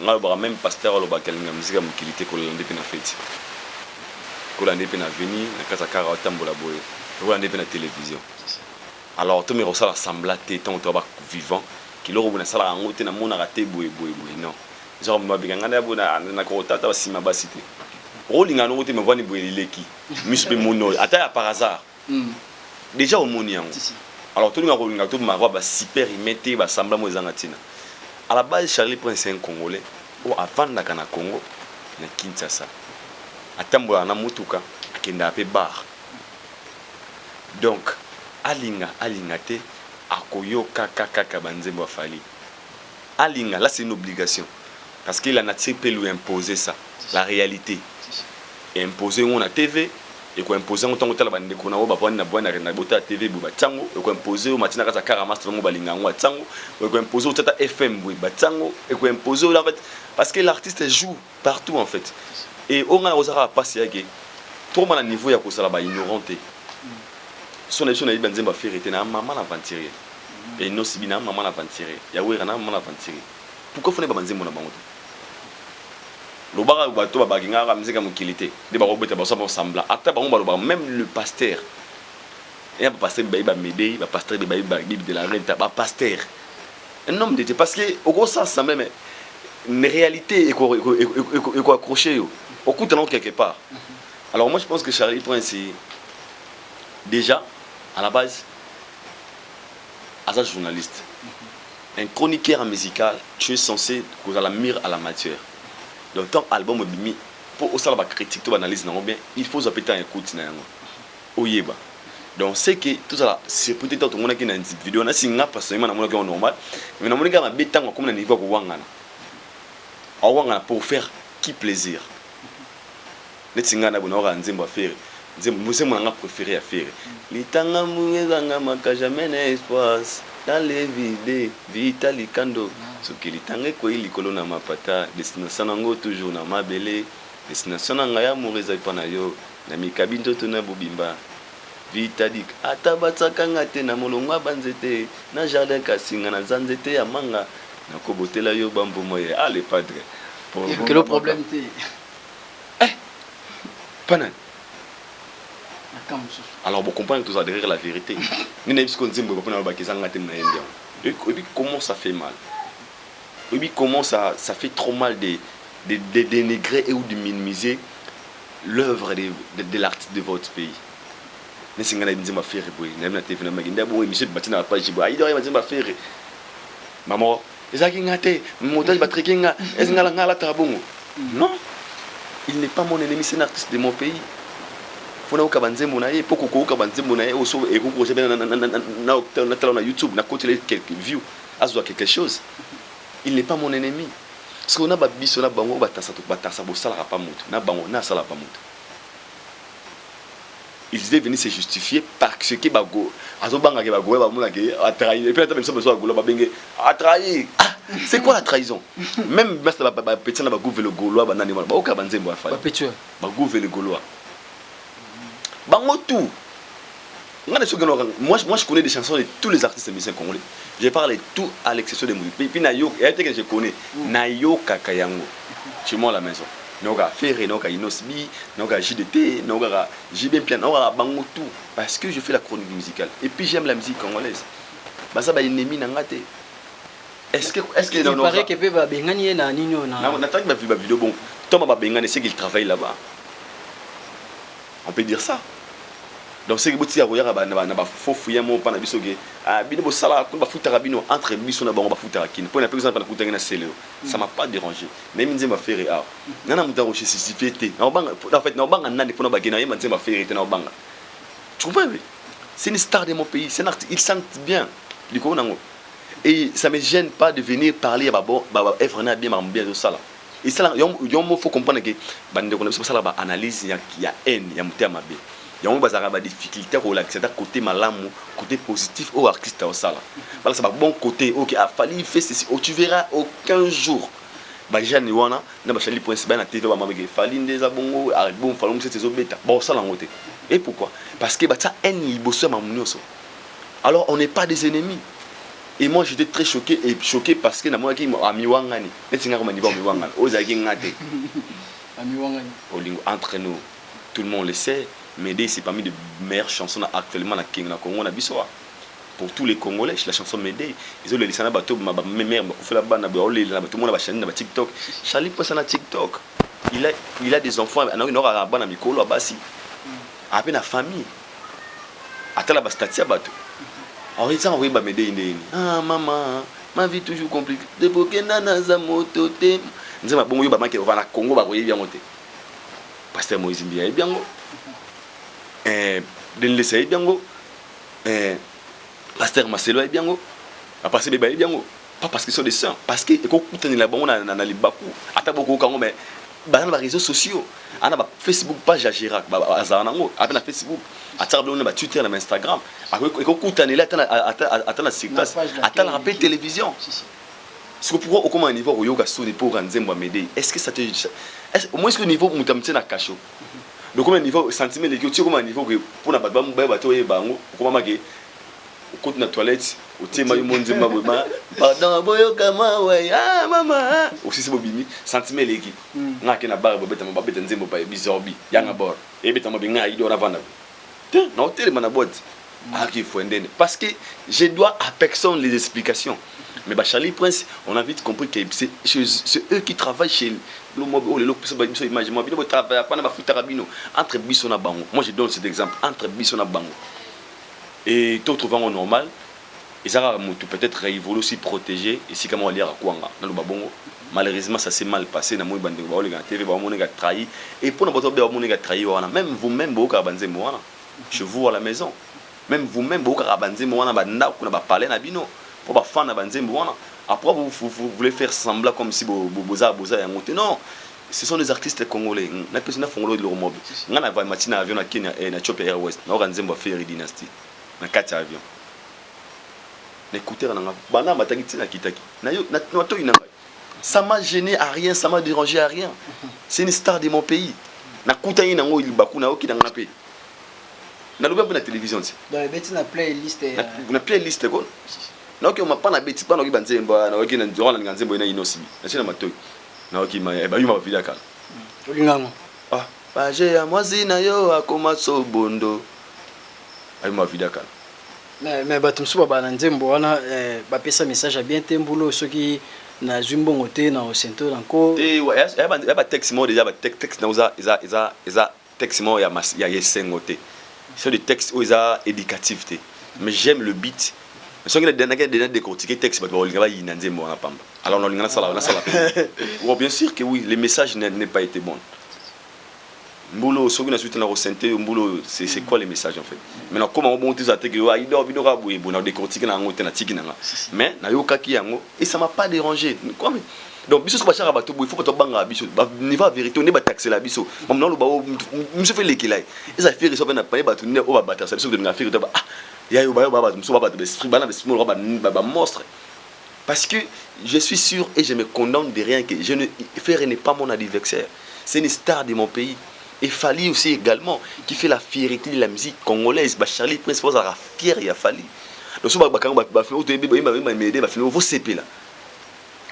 On va même pasteur au bakalinga musique mukilité ko lande pe na fête. Ko lande pe na veni na kasa kara tambola boy. Ko lande pe na télévision. Alors tout me resala sembla té ton toba vivant qui lo bona sala ngote na mona raté boy non. Genre ma biganga na bona na ko tata basima basité. Rolinga no ngote me vani boy leki. Muspe mono ata par hasard. Déjà au moni yango. Alors tout le monde tout ma super imité ba sembla mo ezangatina. À la base Charlie Prince est un Congolais ou avant na kana Congo na Kinshasa. Atambola na mutuka akenda pe bar. Donc alinga te akoyo kaka banzembo Fally. Alinga là c'est une obligation parce que la nature peut lui imposer ça, la réalité. Et imposer on a TV et ko imposer on tango tala bande ko na ba bwana na bota TV bu batango et ko imposer o matina kata karamaster mo balinga ngo tango et ko imposer o tata FM bu batango et ko imposer en fait parce que l'artiste joue partout en fait et on a osara passer yake trop mal à niveau ya ko sala ba ignoranté son nation na banzemba faire était na maman aventurer et non sibina maman aventurer ya wera na maman aventurer pourquoi fone ba banzembo na bango lobaka bato babakinga ka muzika mukilité de ba robeta ba so sembla ata ba ngomba même le pasteur et ba pasteur ba médé ba pasteur ba bible de la renta ba pasteur un homme de parce que au gros ça semble mais une réalité et quoi accrocher au coup talent quelque part. Alors moi je pense que Charlie Prince c'est déjà à la base as un journaliste un chroniqueur musical, tu es censé que la mire à la matière. Donc, tant album bimi, pour aussi la critique, tu analyse bien, il faut zapper un écoute na yango. Oyeba. Donc, c'est que tout ça, c'est peut-être tout le monde qui a une vidéo, on a signé parce que c'est normal, mais on a un béton comme un niveau pour faire qui plaisir. Les tingana bonora nzembo faire. Nzembo mon préféré à faire. Les tanga mouezanga makajame espace dans les vides vitali kando. Ce qui les tanga ko ili kolona mapata destination nango toujours na mabele destination nanga ya moureza pana yo na mikabinto tona bobimba. Vitadik atabatsaka ngate na molongwa banzete na jardin kasinga na zanzete ya manga na kobotela yo bambo moye ah le padre. Quel le problème t'es? Panan. Alors, vous comprenez tout ça derrière la vérité. Et puis, comment ça fait mal? Et puis, comment ça fait trop mal de dénigrer ou de minimiser l'œuvre de l'artiste de votre pays? Maman, non, il n'est pas mon ennemi, c'est un artiste de mon pays. Il faut que YouTube, quelques views, quelque chose. Il n'est pas mon ennemi. Parce qu'on a ils devaient venir se justifier parce que c'est quoi la trahison? Même petit le Gaulois, moi je connais des chansons de tous les artistes musiciens congolais. Je parle de tout à l'exception de Mouli. Puis Nayo, que je connais, Nayo Kakayango, chez moi à la maison. Noga Ferré, Noga Inosbi, Noga JDT, Noga JB Plan, Noga Bango tout. Parce que je fais la chronique musicale. Et puis j'aime la musique congolaise. Bah ça va ennemi n'angate. Est-ce que il paraît que peut Bengani na Nino na. Non, n'attends pas ma vidéo bon. Thomas Bengani c'est qu'il travaille là-bas. On peut dire ça. Donc c'est que vous tirez à na faux fouiller mon pana bisoge ah bino sala ko ba futara bino entre biso na bango ba futara kin pour na par exemple na kutanga na selo ça m'a pas dérangé même nze ma faire ah nana muta ko chécité na banga en fait na banga nani pour na bagena yema nze ma faire na banga tu comprends? C'est une star de mon pays, c'est un artiste, il chante bien et ça me gêne pas de venir parler à bon bah Efrena bien bien de ça là et ça il faut comprendre que bande ko na ça là analyse il y a haine il y a muta mabe. Il y a une difficulté à côté malamu, côté positif au artiste au sala. Voilà, c'est un bon côté. Ok, a fallu faire ceci. Tu verras aucun jour. Bah j'ai ni wana, na ba chali point na TV ba mamege. Fallu des abongo, bon fallu que c'est obeta. Bon ça langote. Et pourquoi? Parce que bah ça en liboso mamunioso. Alors on n'est pas des ennemis. Et moi j'étais très choqué parce que na moi qui ami wangani. Netinga ko maniba ami wangani. Ozaki ngate. Ami wangani. Entre nous, tout le monde le sait. Médée, c'est parmi les meilleures chansons actuellement na Congo na bisoa. Pour tous les Congolais, la chanson Médée, ils ont les lisanna bateau ma mère m'a fait la bande tout le monde a chaîne na TikTok. Charlie passe na TikTok. Il a des enfants, il aura la bande mikolo à basi. Avec la famille. Attends la bastatia bateau. Alors ils ont envoyé ba Médée indéni. Ah maman, ma vie toujours compliquée. De bokena na za moto te. Nzema bongo yo ba manke va na Congo ba koyi bien monter. Pasteur Moïse Mbia bien go. De laisser bien go pasteur Marcelo est bien go a passer bébé est bien go pas parce qu'ils sont des saints parce que écoute la bon na libaku ata beaucoup quand mais dans les réseaux sociaux ana ba Facebook page à Girac ba azanango après na Facebook ata na ba Twitter na Instagram écoute là ata na TikTok ata la rappel télévision c'est pourquoi au comment niveau au yoga sous pour Nzembo Médée est-ce que ça te au moins ce niveau mutamtena cacho. Donc comme un niveau sentiment les tu comme un niveau que pour na baba mba bato e bango comme mama ke côté na toilette au tema yo monzi maboma pardon boyo kama ouais ah maman aussi c'est bobimi sentiment les qui na ke na bar bobeta mabeta nzembo ba bizorbi yanga bor e beta mabinga ido na vanda te na hôtel mana boîte ah qu'il faut endene parce que je dois à personne les explications. Mais bah Charlie Prince, on a vite compris que c'est eux qui travaillent chez le mobile, entre Bissona Bango. Moi je donne cet exemple, entre Bissona Bango. Et d'autres vont au normal, ils ont peut-être évolué aussi protégé ici comment on lire à quoi malheureusement ça s'est mal passé na moi bande ba olinga TV ba monega trahi et pour notre ba monega trahi wana même vous-même boka banzembo wana chez vous à la maison même vous-même boka banzembo wana ba nda kuna ba parler na bino pour ba fan na banzembo wana après vous voulez faire semblant comme si boza ya monte non ce sont des artistes congolais na personne fongolo de l'Euromob ngana va matina avion na Kenya na Ethiopia Airways na oranzembo faire dynastie na 4 avions n'écoutez nanga bana mataki tina kitaki na yo na to inanga ça m'a gêné à rien, ça m'a dérangé à rien. C'est une star de mon pays. Na kutani nango il baku na oki na pe. Na loba na télévision ti. Dans beti na playlist na playlist ko. Na oki ma pa na beti pa na oki banzemba na oki na durant na nzembo ina inosibi. Na china matoyi. Na oki ma ba yuma vida kala. Olingango. Ah, ba je ya mwazi na yo akoma so bondo. Ayuma vida kala. Mais batum suba ba na nzembo wana ba pesa message à bien tembulo soki na zumbongo te na osento nanko et ouais ya ba texte mo déjà ba texte na za texte mo ya yesengo te c'est des textes où ils éducatifs te mais j'aime le beat mais soki na dernier décortiquer texte ba olinga ba yina nzembo na pamba alors on olinga na sala bon bien sûr que oui les messages n'est pas été bon mbulo soki na suite na osento mbulo c'est quoi les messages en fait maintenant comment on monte ça te que wa ido bino boye bon na décortiquer na ngote na tiki na mais na yokaki yango et ça m'a pas dérangé quoi donc biso so ba chara bato boye faut pas to banga biso ba niveau vérité on est ba taxer la biso mam na lo ba monsieur fait lekila et ça fait reso na pa bato ne o ba bata ça biso de na faire ba ah ya yo ba ba biso ba bato be bana be small ba monstre parce que je suis sûr et je me condamne de rien que je ne faire n'est pas mon adversaire c'est une star de mon pays. Et Fali aussi également, qui fait la fierté de la musique congolaise. Bah Charlie Prince, vous avez fier, il y a Fali. Donc, si vous avez CP là.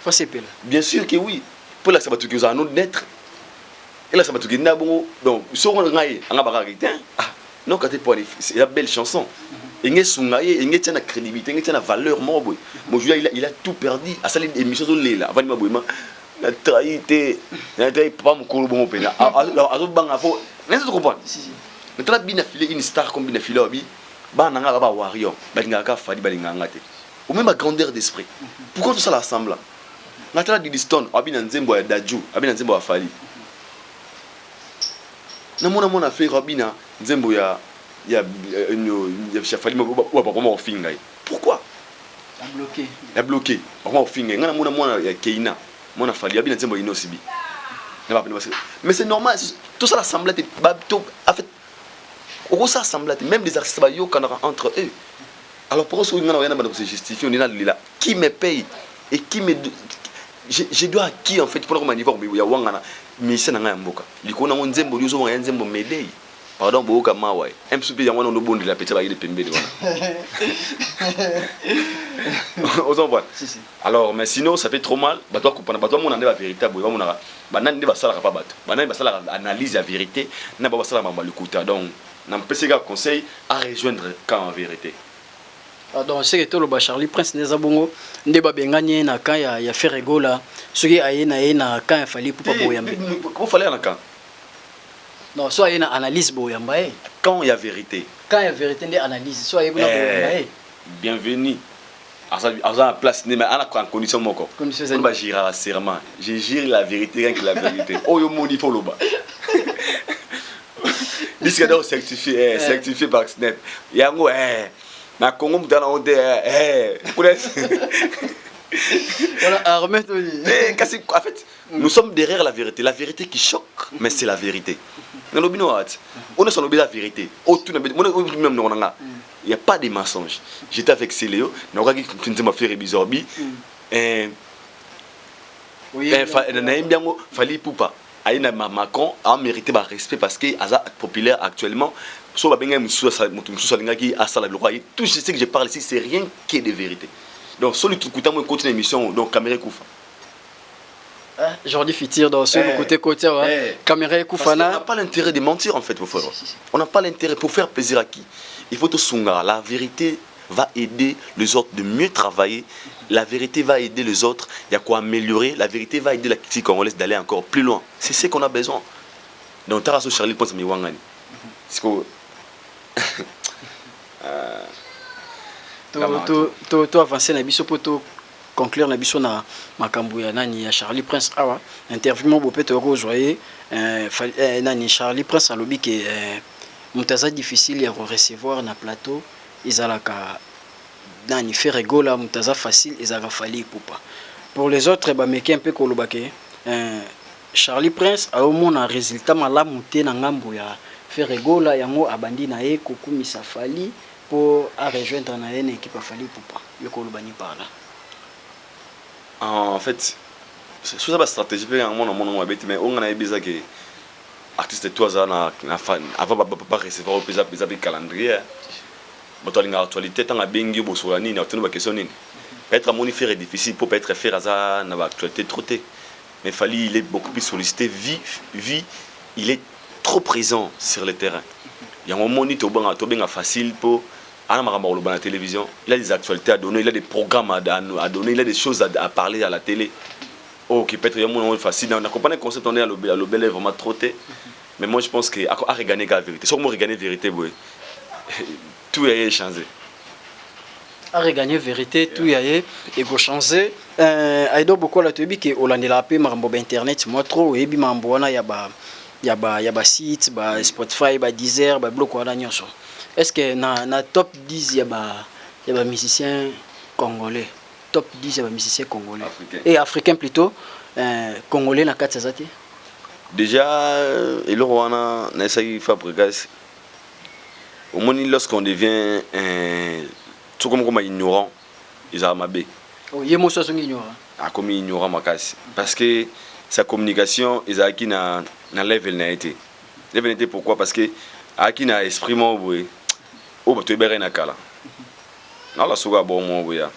Faut CP là. Bien sûr que oui. Pour là, ça va tout que un autre naître. Et là, ça va tout que bon. Donc, si on a non, quand tu es c'est une belle chanson. Il y a une crédibilité, il y a une valeur. Mon il a tout perdu. À ça, les émissions sont là. Avant de na traité pas mon colo bon pena azo banga fo n'est-ce que comprendre mais toi bina filé une star comme bina filé obi ba nanga ba warrior ba dinga ka fadi ba dinga ngate ou même ma grandeur d'esprit pourquoi tout ça l'assemble na tala di Stone abi na nzembo ya Daju abi na nzembo ya Fali na mona fait Robina nzembo ya Fali mo ba comment finga pourquoi la bloqué comment finga ngana mona ya Keina mon afali abi na nzembo inosibi mais c'est normal tout ça l'assemblée en fait on ça assemblée même les artistes ba yo entre eux alors pourquoi ce ngana yana ba se justifier on est là qui me paye et qui me je dois à qui en fait pour comment niveau ya wangana mission nga mboka likona ngo nzembo lizo nga nzembo medei pardon boka mawa MSP ya wana ndo bondi la pete ba ile pembele wana aux envois alors mais sinon ça fait trop mal bah toi comprendre bah toi mon ande la vérité boy mon na banane nde basala pas bato banane basala analyse la vérité na ba basala mamba likuta donc na mpese ga conseil à rejoindre quand en vérité. Donc c'est que tout le bas Charlie Prince des abongo nde ba benganye na quand ya Ferrego là ce qui aye na quand il fallait pour pas boyambe comment fallait na quand non soit il y a une analyse boyamba quand il y a vérité nde analyse soit il y a boyamba bienvenue à sa place mais à la condition moko on va gérer serment je gère la vérité rien que la vérité oh yo moni faut loba disque d'or certifié par Snap yango na Congo mutana onde voilà remettre en fait nous sommes derrière la vérité qui choque mais c'est la vérité on est sur la vérité il n'y a pas de mensonge. J'étais avec Céléo, on a dit que tu m'as fait bizarbi. Fallait poupa. Aïna Macron a mérité par respect parce qu'il est populaire actuellement. Soit bien tout ce que je parle ici, c'est rien qui est de vérité. Donc, si tu continues l'émission, donc caméra Koufa. Jordi Fitir dans ce côté caméra Koufana. On n'a pas l'intérêt de mentir en fait, vos frères. On n'a pas l'intérêt pour faire plaisir à qui. Il faut tout sunga. La vérité va aider les autres de mieux travailler. La vérité va aider les autres. Il y a quoi améliorer. La vérité va aider la critique congolaise d'aller encore plus loin. C'est ce qu'on a besoin. Donc, Tarasso Charlie pense à mi. C'est que. to avancer na biso poto conclure na biso na makambo ya nani ya Charlie Prince awa interview mo bopeto ko joyer nani Charlie Prince alobi ke mutaza difficile ya recevoir na plateau izalaka nani faire gola mutaza facile izalaka fali pupa pour les autres ba meki un peu kolobake Charlie Prince a au moins un résultat malamu te na ngambo ya faire gola yango abandi na ye kokumisa fali pour rejoindre na une équipe fali pupa yoko lobani par là. En fait, c'est ça la stratégie pour un monde mais on a besoin que artiste toi ça na avant pas recevoir au pesa calendrier. Mais toi l'actualité tant a bengi bo sur la nini na tenu ba question nini. Être à mon faire est difficile pour pas être faire ça na actualité trotté. Mais Fally il est beaucoup plus sollicité vie il est trop présent sur le terrain. Il y a un moment où il est facile pour à la télévision, il a des actualités à donner, il a des programmes à donner, il a des choses à parler à la télé. Oh, qui peut être facile. On a compris le concept, on est à l'obel vraiment trotté. Mais moi je pense qu'il a regagné la vérité. Si on regagné la vérité, tout a changé. A regagné la vérité, tout a changé. Il y a beaucoup de choses qui ont été sur Internet. Moi trop, il y a site, Spotify, Deezer, bloc wala nyonso. Est-ce que na top 10 il y a musiciens congolais, top 10 il y a musiciens congolais et africains plutôt congolais na kati zati? Déjà et le Rwanda na essaye Fabregas au moins lorsqu'on devient tout comme ignorant ils ont mabé. Oh yemo so sont ignorant. Ah comme ignorant makasi parce que sa communication ils a acquis na level na été. Level été pourquoi parce que acquis na esprit mo boy. Oh, tu es bien à Kala. Non, la souga bon mon boya.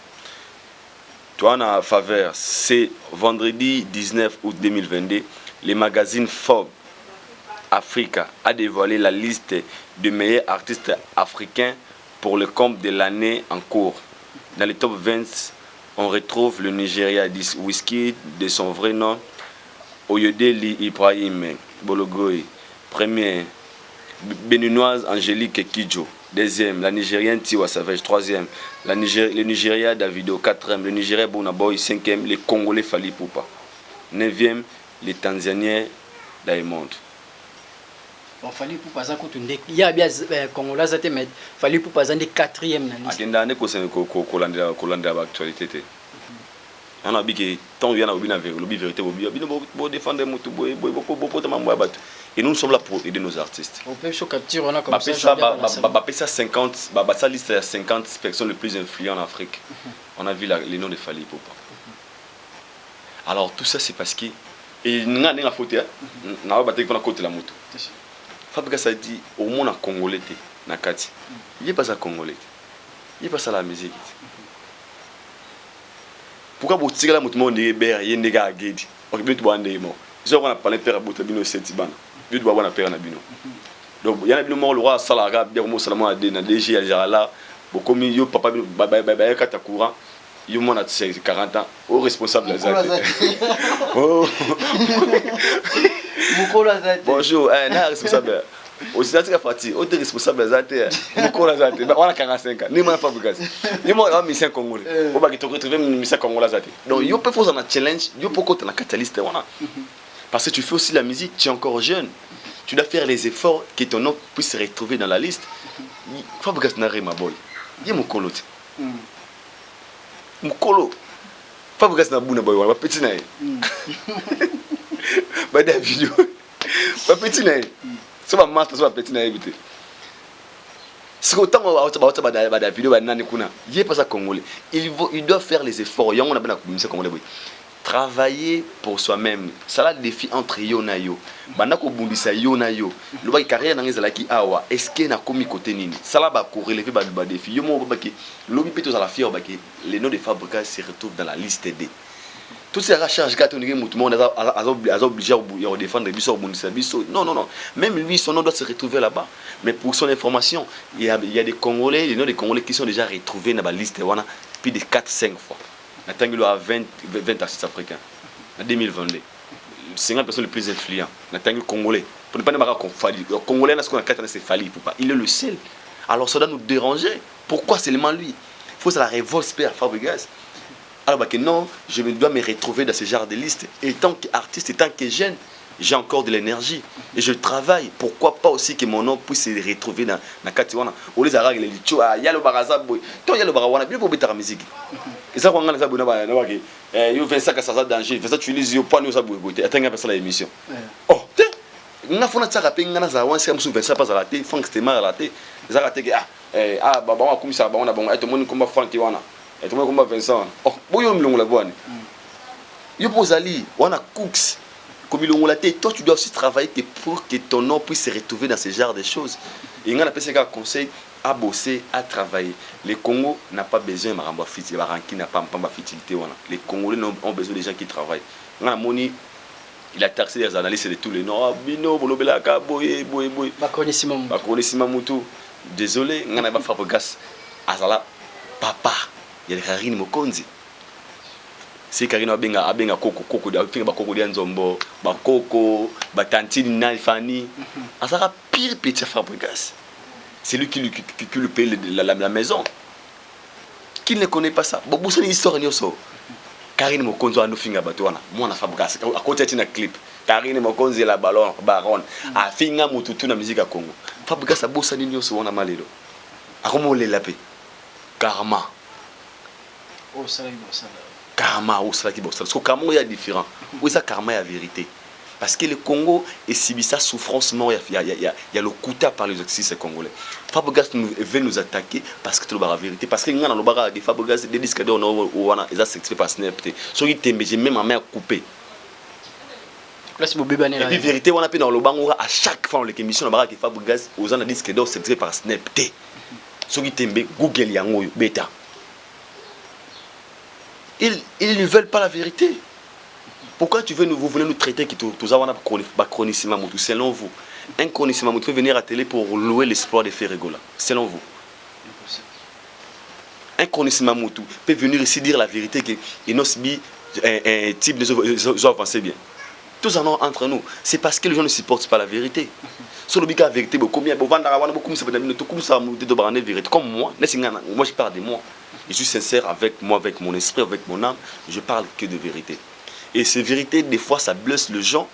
Toi, na faveur, c'est vendredi 19 août 2022. Le magazine Forbes Africa a dévoilé la liste des meilleurs artistes africains pour le compte de l'année en cours. Dans les top 20, on retrouve le Nigeria Wizkid de son vrai nom, Oyodele Ibrahim Bologoy. Premier, béninoise Angélique Kidjo. Deuxième, la Nigérienne Tiwa Savage. Troisième, le Nigeria Davido. Quatrième, le Nigeria Bonaboy. Cinquième, les Congolais Fally Ipupa. Neuvième, les Tanzaniens Diamond. Bon, Fally Ipupa, il y a bien Congolais, mais Fally Ipupa, c'est le quatrième. Il y a une actualité. On a dit que tant qu'il y a une vérité, on défendre et nous sommes là pour aider nos artistes. On peut se capturer, on a comme ça 50, ça liste 50 personnes les plus influentes en Afrique. On a vu les noms de Fally Ipupa. Alors tout ça c'est parce que et nous avons faute na battre pour la côté la moto. Fabregas a dit au monde en congolais na kati. Il est pas ça congolais. Il est pas ça la musique. Pourquoi vous tirez la moto monde ber yende ga gedi. OK bien tu bande mo. Ils ont parlé père Botabino Sentibana. Bien tu bande père na bino. Donc il y a bino mo le roi Salara bien mo salama ade na DG Aljarala. Beaucoup yo papa ba kata courant. Yo mon a 40 ans au responsable de ça. Oh. Bonjour, na responsable. Au Sénat parti, au responsable Zate, Mukola Zate, on a 45 ans, ni moi Fabregas. Ni moi on mission congolais. On va te retrouver mission congolais Zate. Donc yo peut faire un challenge, yo peut côté na catalyste voilà. Parce que tu fais aussi la musique, tu es encore jeune. Tu dois faire les efforts que ton nom puisse se retrouver dans la liste. Fabregas n'a rien ma boy. Il est Mukolo. Mukolo. Fabregas n'a bouna boy, va petit naï. Bah des vidéos. Va petit naï. Ça va master, ça va petit naï éviter. C'est autant la vidéo va nani kuna. Il est pas ça congolais. Il doit faire les efforts. On a bien communiqué congolais. Travailler pour soi-même. Ça là défi entre yo na yo. Banda ko bundisa yo na yo. Le ba carrière dans ezalaki awa. Est-ce que na komi côté nini? Ça là ba correlever ba défi. Yo mo ba ki lobi peto za la fière ba ki les noms de Fabregas se retrouvent dans la liste D. Toutes ces recherches quand on est tout le monde a obligé à défendre biso bundisa biso. Non. Même lui son nom doit se retrouver là-bas. Mais pour son information, il y a des Congolais, les noms des Congolais qui sont déjà retrouvés dans la liste wana plus de 4-5 fois. Il y a 20 artistes africains en 2022. 50 personnes les plus influents. Il Congolais. Pour ne pas dire Fally. Le Congolais, ce qu'on a 4 ans, c'est Fally Ipupa. Il est le seul. Alors ça doit nous déranger. Pourquoi seulement lui? faut ça la révolte à Fabregas. Alors bah que non, je dois me retrouver dans ce genre de liste. Et tant qu'artiste, et tant que jeune, j'ai encore de l'énergie et je travaille. Pourquoi pas aussi que mon nom puisse se retrouver dans la Katiwana. Au lieu de il y a le baraza boy. Tant il y a le barawana, bien pour mettre la musique. Et ça, on a ça, il fait ça que ça danger. Fait ça, tu lis au point où ça boy. Attends, on ça l'émission. Oh, on a fait ça rapide. On a ça, on s'est fait ça pas à la télé. Franck c'était mal à la télé. Ça a été bah on a comme ça, on a bon. Tout le monde comme Franck Tiwana. Et tout le monde comme Vincent. Oh, boy on me la voit. Yo pose ali, on a Cooks. Comme toi, tu dois aussi travailler pour que ton nom puisse se retrouver dans ce genre de choses. Et on a appelé ça conseil à bosser, à travailler. Le Congo n'a pas besoin de fertilité. Les Congolais ont besoin des gens qui travaillent. On a moni, il a taxé les analystes de tous les noms. Bino, Bolobelaka, boy. Bakonisima Moutou. Désolé, on a pas frappé gas. Azala, papa, il y a des Karine Mokonzi. Si Karine abenga koko da finga bakoko dia nzombo bakoko batantini na Fanny ça pire petit Fabregas. C'est lui qui lui paye la maison. Qui ne connaît pas ça? Bobo c'est une histoire nyoso. Karine Mokonzi anu finga batwana moi na Fabregas à côté tina clip Karine Mokonzi la baron a finga mututu na musique ya Congo. Fabregas a bossa ni nyoso wana malelo akomo le lapé karma oh ça il bossa karma ou cela qui bosse parce que karma il y a différent où ça karma il y a vérité parce que le Congo est subit sa souffrance mort il y a le couteau par les occidentaux congolais. Fabregas veut nous attaquer parce que tout la vérité parce que ngana no baga de Fabregas des disques d'or on a ça s'explique par snap so il tembe j'ai même ma main coupée place bo bébé et puis vérité on a fait dans le bango à chaque fois les émissions baga que Fabregas aux ana disques d'or s'explique par snap so il tembe Google yango bêta. Ils ne veulent pas la vérité. Pourquoi vous voulez nous traiter que tout ça, on a un chronisme selon vous? Un chronisme peut venir à la télé pour louer l'espoir de faire rigoler. Selon vous? Un chronisme peut venir ici dire la vérité qu'il n'a pas un type de avancé bien. Tous en ont entre nous. C'est parce que les gens ne supportent pas la vérité. Sur le la vérité, comme moi, je parle de moi. Je suis sincère avec moi, avec mon esprit, avec mon âme. Je parle que de vérité. Et ces vérités, des fois, ça blesse les gens.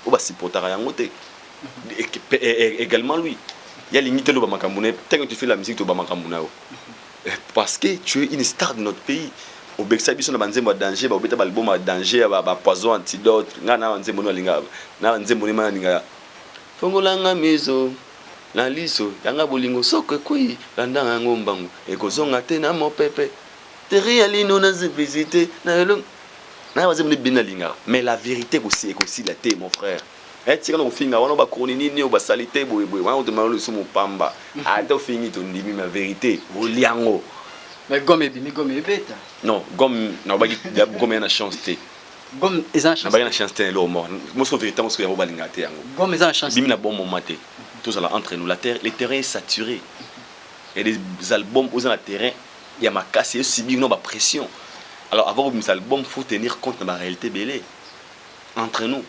Également lui. Il y a limite le Bamakamboune. Tant que tu fais la musique, tu Bamakambouna. Parce que tu es une star de notre pays. Au Bexabi, on a un danger, au Beta Balbom a danger, un poison, antidote. Nana, on zémono linga. Nana, on zémono linga. Fongolanga miso. La liso. Yanga bolingo soko kui. Landa ngombangu. Ekozonga te na mo pepe. Mais la vérité aussi est aussi la thé, mon frère. Tu as fini, on va chroniquer, on va salité, on va demander le mon pamba. Tu as fini ton dimi, ma vérité. Oliango. Mais gomme est bête. Non, gomme, non, gomme a chance. Gomme est en chance. N'a chance t'es là mort. Moi je vérité, moi je vais balinga t'es yango. Gomme est en chance. Bim na bon moment t'es. Tout ça là entre nous, la terre, le terrain est saturé. Il y a des albums aux la terrain. Il y a ma casse et aussi bien pression. Alors avant mes albums, il faut tenir compte de ma réalité belée. Entre nous.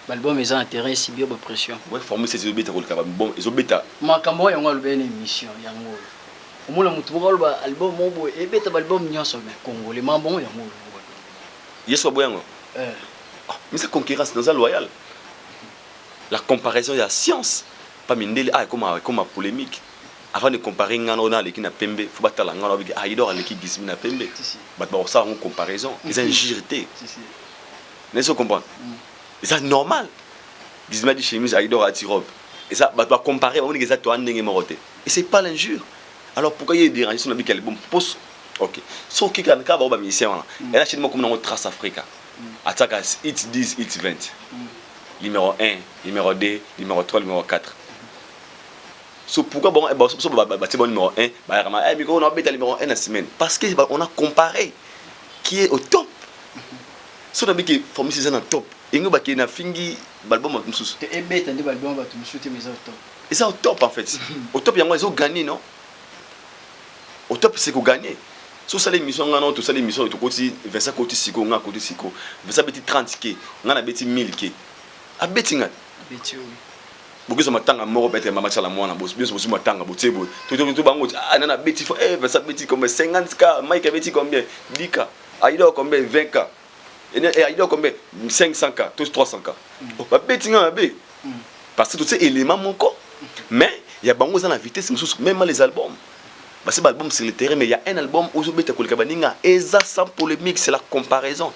L'album est en terrain si bien pression. Ouais, former ces obéta pour le cabane. Bon, les obéta. Moi quand moi on a une émission, yango. Au moins le mutumo album mon boy et beta album nyonso mais congolais mambo yango. Yeso boyango. Mais c'est concurrence dans la loyal. La comparaison il y a science. Pas mindeli comme polémique. Avant de comparer ngano na l'équipe na pembe, faut battre la ngano avec Aïdor à l'équipe gismi na pembe. Bah ça en comparaison, ils ont injurité. N'est-ce pas comprendre? Et ça normal. Gismi dit chemise Aïdor à Tirop. Et ça bah comparer on dit que ça toi ndenge moroté. Et c'est pas l'injure. Alors pourquoi il y a des rangements avec album post OK. So qui kan ka ba musicien là. Et là chez moi comme dans Trace Africa. Attaque It's 10 It's 20. Numéro 1, numéro 2, numéro 3, numéro 4. So pourquoi bon numéro 1 on a bêta numéro 1 la semaine parce que on a comparé qui est au top. So on a qui formé c'est un top. Et nous qui na fingi album mususu. Et bêta ndi album ba mususu te mais au top. Et ça au top en fait. Au top ils ont gagné non. Au top c'est qu'on gagne. So ça l'émission ngana tout ça l'émission tout côté 25 côté siko ngana côté siko. 25 petit 30 k ngana beti 1000 k. A beti ngana. Beti oui. beaucoup de matanga mort peut-être maman chala mwana boss bien aussi matanga botebo tout bango ah nana beti fo ça beti comme 50k Mike beti combien 10k Aïda combien 20k et Aïda combien 500k tous 300k ba beti nga be parce que tous ces éléments mon corps mais il y a bango dans la vitesse même les albums parce que l'album sur le terrain mais il y a un album où beta kolika baninga eza sans polémique c'est la comparaison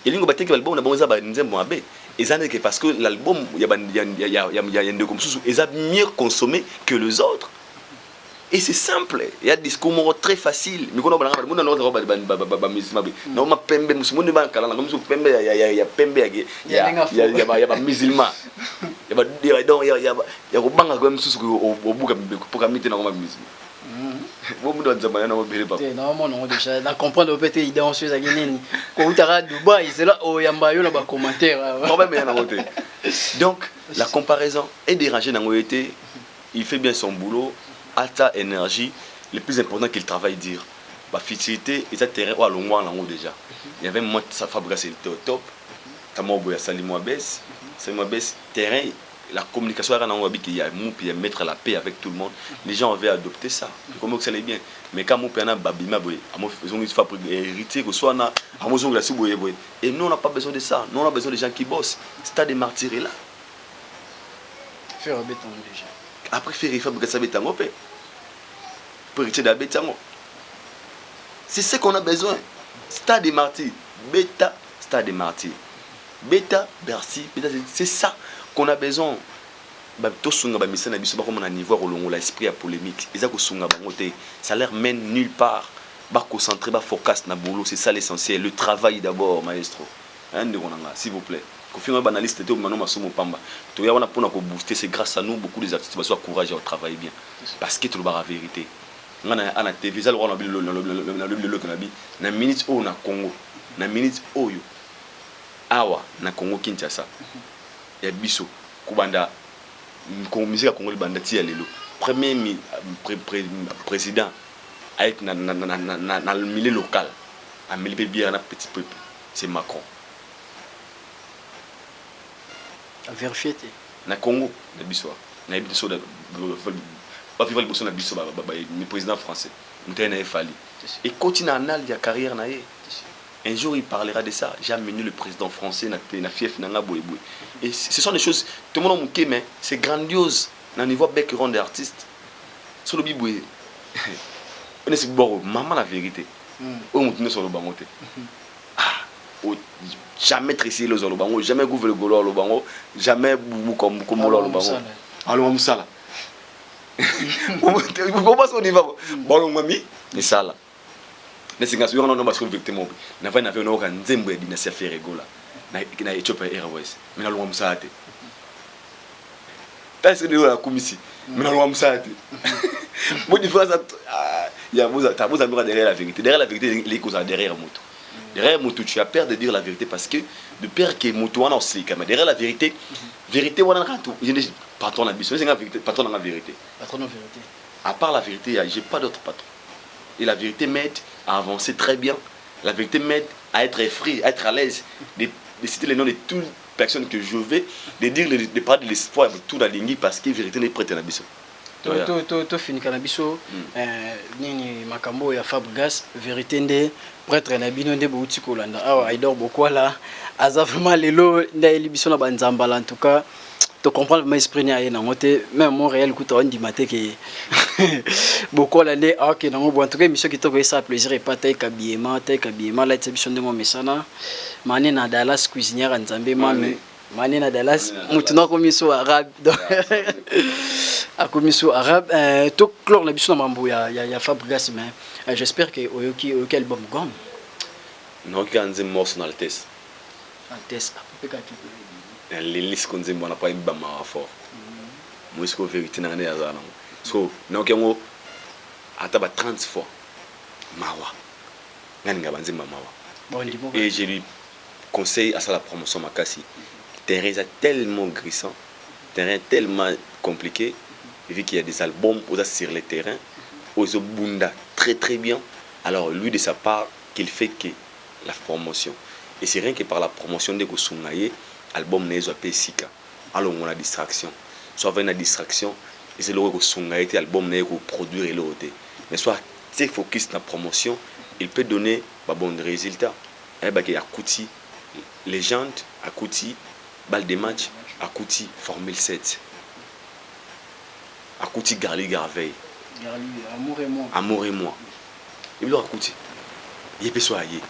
et lingo bateki album na bango za ba nzembo abe et parce que l'album, il y a des comme ça, ils ont mieux consommé que les autres. Et c'est simple, il y a des discours très faciles. Mais quand on a normalement déjà la comprendre peut-être idée en chose à gagner quand tu as Dubaï c'est là où il y a un commentaire donc la comparaison est dérangée dans l'OET il fait bien son boulot à ta énergie le plus important qu'il travaille dire bah facilité et ça terrain ou à longueur là déjà il y avait moi ça fabriquer c'était au top t'as moi boya salimo baisse c'est moi baisse terrain la communication il y a Moupi et mettre la paix avec tout le monde. Les gens avaient adopté ça. Comment que ça allait bien. Mais quand Moupi a babima boy, ils ont fabriqué héritier que soit na, et nous on n'a pas besoin de ça. Nous on a besoin de gens qui bossent. Stade des martyrs est là. Faire un béton déjà. Après faire fabriquer ça béton pour héritier de béton. C'est ce qu'on a besoin. Stade des martyrs, bêta, stade des martyrs. Bêta, Bercy, c'est ça qu'on a besoin. L'esprit à polémique. Ça l'air mène nulle part. Concentrer, focus na boulot, c'est ça l'essentiel. Le travail d'abord, maestro. S'il vous plaît. C'est grâce à nous, beaucoup des artistes sont courageux à travailler bien. Parce que tout le la vérité. On a TV, ça na minute au na Congo, na minute au awa na Congo Kinshasa. Ya biso kubanda musique à Congo banda tia lelo. Premier président avec na le milieu local, a milieu bien na petit peuple, c'est Macron. A vérifier na Congo na biso na biso da pas vivre le bosso na biso le président français Mutena Fali et continue à la carrière na ye. Un jour il parlera de ça. J'ai amené le président français na fief nanga boyeboy. Et ce sont des choses tout le monde mouké mais c'est grandiose na niveau background d'artiste. Sur le biboué. On est sur bord maman la vérité. On monte sur le bangote. Ah, jamais tresser le zolo bango, jamais gouverner le golo le bango, jamais boubou comme le bango. Alors ça là. Vous pensez qu'on y va bon mami, c'est ça là. Mais c'est parce que on a pas trouvé victime. Na va na ve no ka nzembo edina se faire regola. Na Ethiopia Airways. Mais na lo msate. Parce que la commission. Mais na lo msate. Moi différence il y a vous amis derrière la vérité. Derrière la vérité les causes derrière moto. Derrière moto tu as peur de dire la vérité parce que de peur que moto on aussi mais derrière la vérité vérité on a tout. Je dis patron la biso, c'est la vérité, patron la vérité. Patron la vérité. À part la vérité, j'ai pas d'autre patron. Et la vérité m'aide à avancer très bien. La vérité m'aide à être free, à être à l'aise, de citer les noms de toutes les personnes que je vais, de parler de l'espoir avec tout la ligne parce que la vérité n'est prête à la biso. To fini kanabiso nini makambo ya Fabregas vérité nde prêtre na bino nde bouti kolanda awa idor bokwala aza vraiment lelo nda elibiso na banzambala en tout cas to comprendre mais esprit ni aye na ngote même Montréal kuta on dit maté que bokwala nde ok na ngo en tout cas mission qui to ko ça plaisir et pas tay kabiema la exhibition de mon mesana mané na Dallas cuisinière nzambe mané na Dallas mutu na komiso arabe à commission arabe tout clore la biso na mambo ya Fabregas mais j'espère que oyoki album gom non kanze morceau na altesse apeka ki les listes qu'on dit on n'a pas une bama fort moi ce que vérité na ya zana so non kengo ataba 30 fois mawa ngani ngabanze mawa et je lui conseille à ça la promotion makasi terrain est tellement glissant terrain tellement compliqué vu qu'il y a des albums sur le terrain aux bunda très très bien alors lui de sa part qu'il fait que la promotion et c'est rien que par la promotion de Gosungaye album nezo pe sika alors on a distraction soit avec une distraction et c'est le son a été album n'a produire et l'autre mais soit c'est focus dans la promotion il peut donner bah, bon résultat eh bah qu'il y a Kouti légende à Kouti balle des matchs à Kouti Formule 7 à Kouti Garli Garveille amour et moi il leur a Kouti il peut soit ailleurs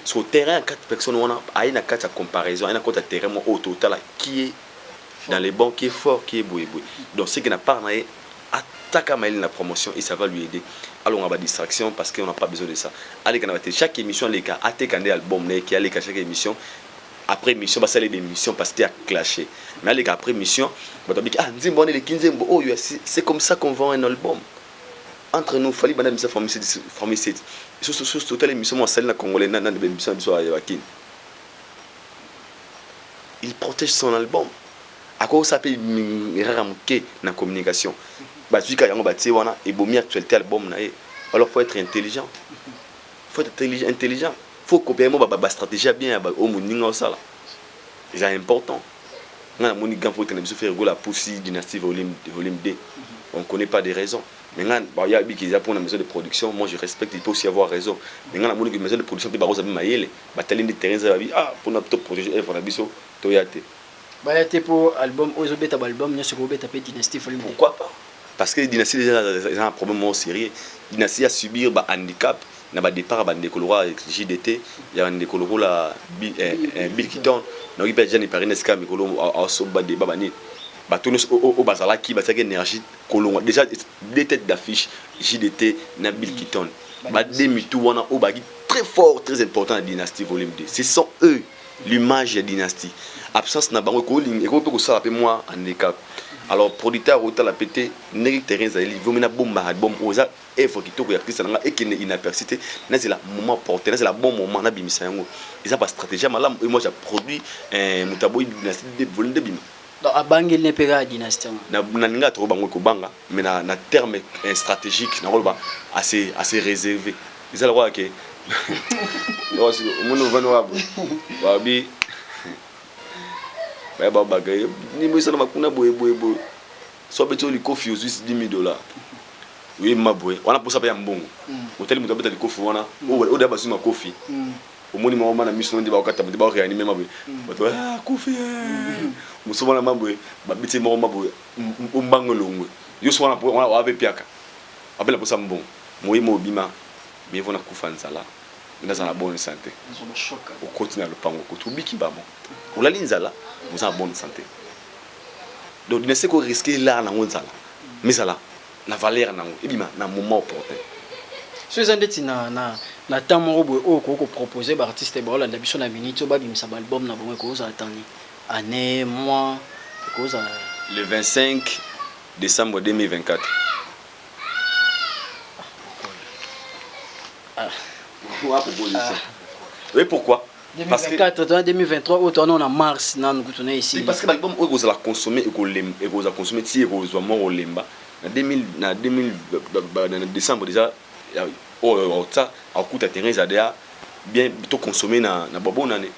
sur le terrain 4 personnes on a une carte à comparaison il y a un terrain au total qui est dans les bons qui est fort qui est boué donc ce qui n'a pas attaque à la promotion et ça va lui aider alors on a pas distraction parce qu'on n'a pas besoin de ça allez chaque émission les cas attaque un album qui allait chaque émission après émission bah ça les émissions parce qu'il y a clashé mais allez après émission bah ah nzimbo les 15 oh c'est comme ça qu'on vend un album entre nous fallait banane ça formule 7 sur total émission moi celle là congolais nan émission biso ya kin il protège son album à quoi ça peut raramke na communication bah tu quand on bâti wana et bomi actualité album na alors faut être intelligent faut copier moi ba stratégie bien ba au moninga ça là c'est important na moni gan faut tenir faire go la poussi dynastie volume 2 on connaît pas des raisons mais il y a qui pour la maison de production moi je respecte il peut aussi avoir raison mais la maison de production peut barosa mayele batalin de terrain ça ah pour notre projet et pour la biso toyate bah y a pour album ozobeta album ne se robeta pe dynastie volume 2 pourquoi pas parce que dynastie déjà un problème sérieux dynastie a subir ba handicap na ba départ ba ndekolo JDT il y a ndekolo la Bill Kiton na qui perdre par Neska mikolo a so ba débat bani ba tonos au bazala qui ba ça énergie kolongo déjà des têtes d'affiche JDT na Bill Kiton ba demi-tout wana au bagi très fort très important la dynastie volume 2 ce sont eux l'image de la dynastie absence na bango ko ling et ko peut ça appelle moi handicap alors producteur autant la pété negi terrain za li vomina bomba album oza effort kitoko ya Christ na et qui n'est inapercité na c'est la moment porté na c'est la bon moment na bimisa yango ils a pas stratégie malam et moi j'ai produit un mutaboy dynastie de volume de bim donc abangi ne pega dynastie na ninga to bango ko banga mais na terme stratégique na ba assez réservé ils a le droit que non c'est mon vano wabi ba bagay ni mo sana makuna boye so beto li kofi aux $10,000 oui mabwe wana posa pa ya mbongo hôtel muto beta li kofi wana o da basu ma kofi o moni mama na mission ndi ba okata ndi ba réanimer mabwe bato ah kofi muso wana mabwe ba biti mo mabwe o mbangolongwe yo so wana wa ave piaka apela posa mbongo moyi mo bima mais vona kufa nzala dans la bonne santé au continue le pango ko tubiki ba bon on la linzala vous en bonne santé donc ne sait qu'on risquer là na nzala mais ça là la valeur na et bima na moment opportun so zandeti na tamo boy o ko proposer ba artiste ba la biso na minute ba bimisa ba album na bongo ko za attendre année mois ko za le 25 décembre 2024 oui pourquoi 2024 2023 autant on a mars nan kutuna ici parce que l'album o goza la consommer et goza consommer ti e goza mo lemba na 2000 na décembre déjà ça a coûté terrain ça déjà bien to consommer na bobo nane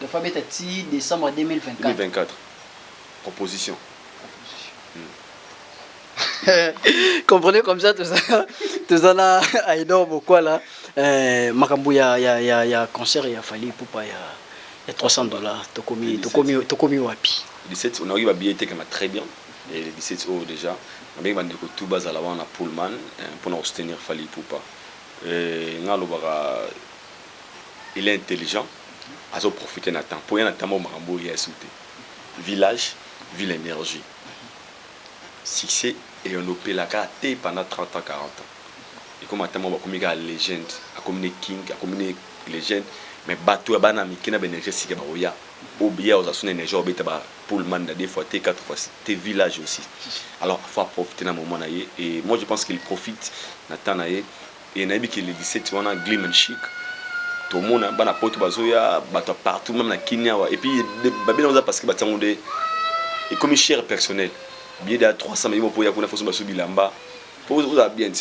de fa beta ti décembre 2024 proposition comprenez comme ça tout ça là à énorme quoi là makambo ya concert ya fali pour pas ya $300 tokomi wapi 17 on arrive à billet comme très bien et les 17 euros déjà avec bande ko tout bas à la wana Pullman pour nous soutenir fali pour pas ngalo bara il est intelligent à se profiter na temps pour y en attendre makambo ya sauter village ville énergie succès et on opé la carte pendant 30 ans 40 ans et comme attends on comme une légende a comme une king a comme une légende mais bateau bana mikina benergie sika ba oya obia aux asune énergie obeta ba Pullman des fois T4 fois T village aussi alors faut profiter dans moment naie et moi je pense qu'il profite na temps naie et nabi que le 17 on a Glim and Chic tout le monde bana pote bazoya bato partout même na Kenya et puis babina on a parce que batango et comme cher personnel billet de 300 millions pour y avoir une façon de se bilamba pour vous bien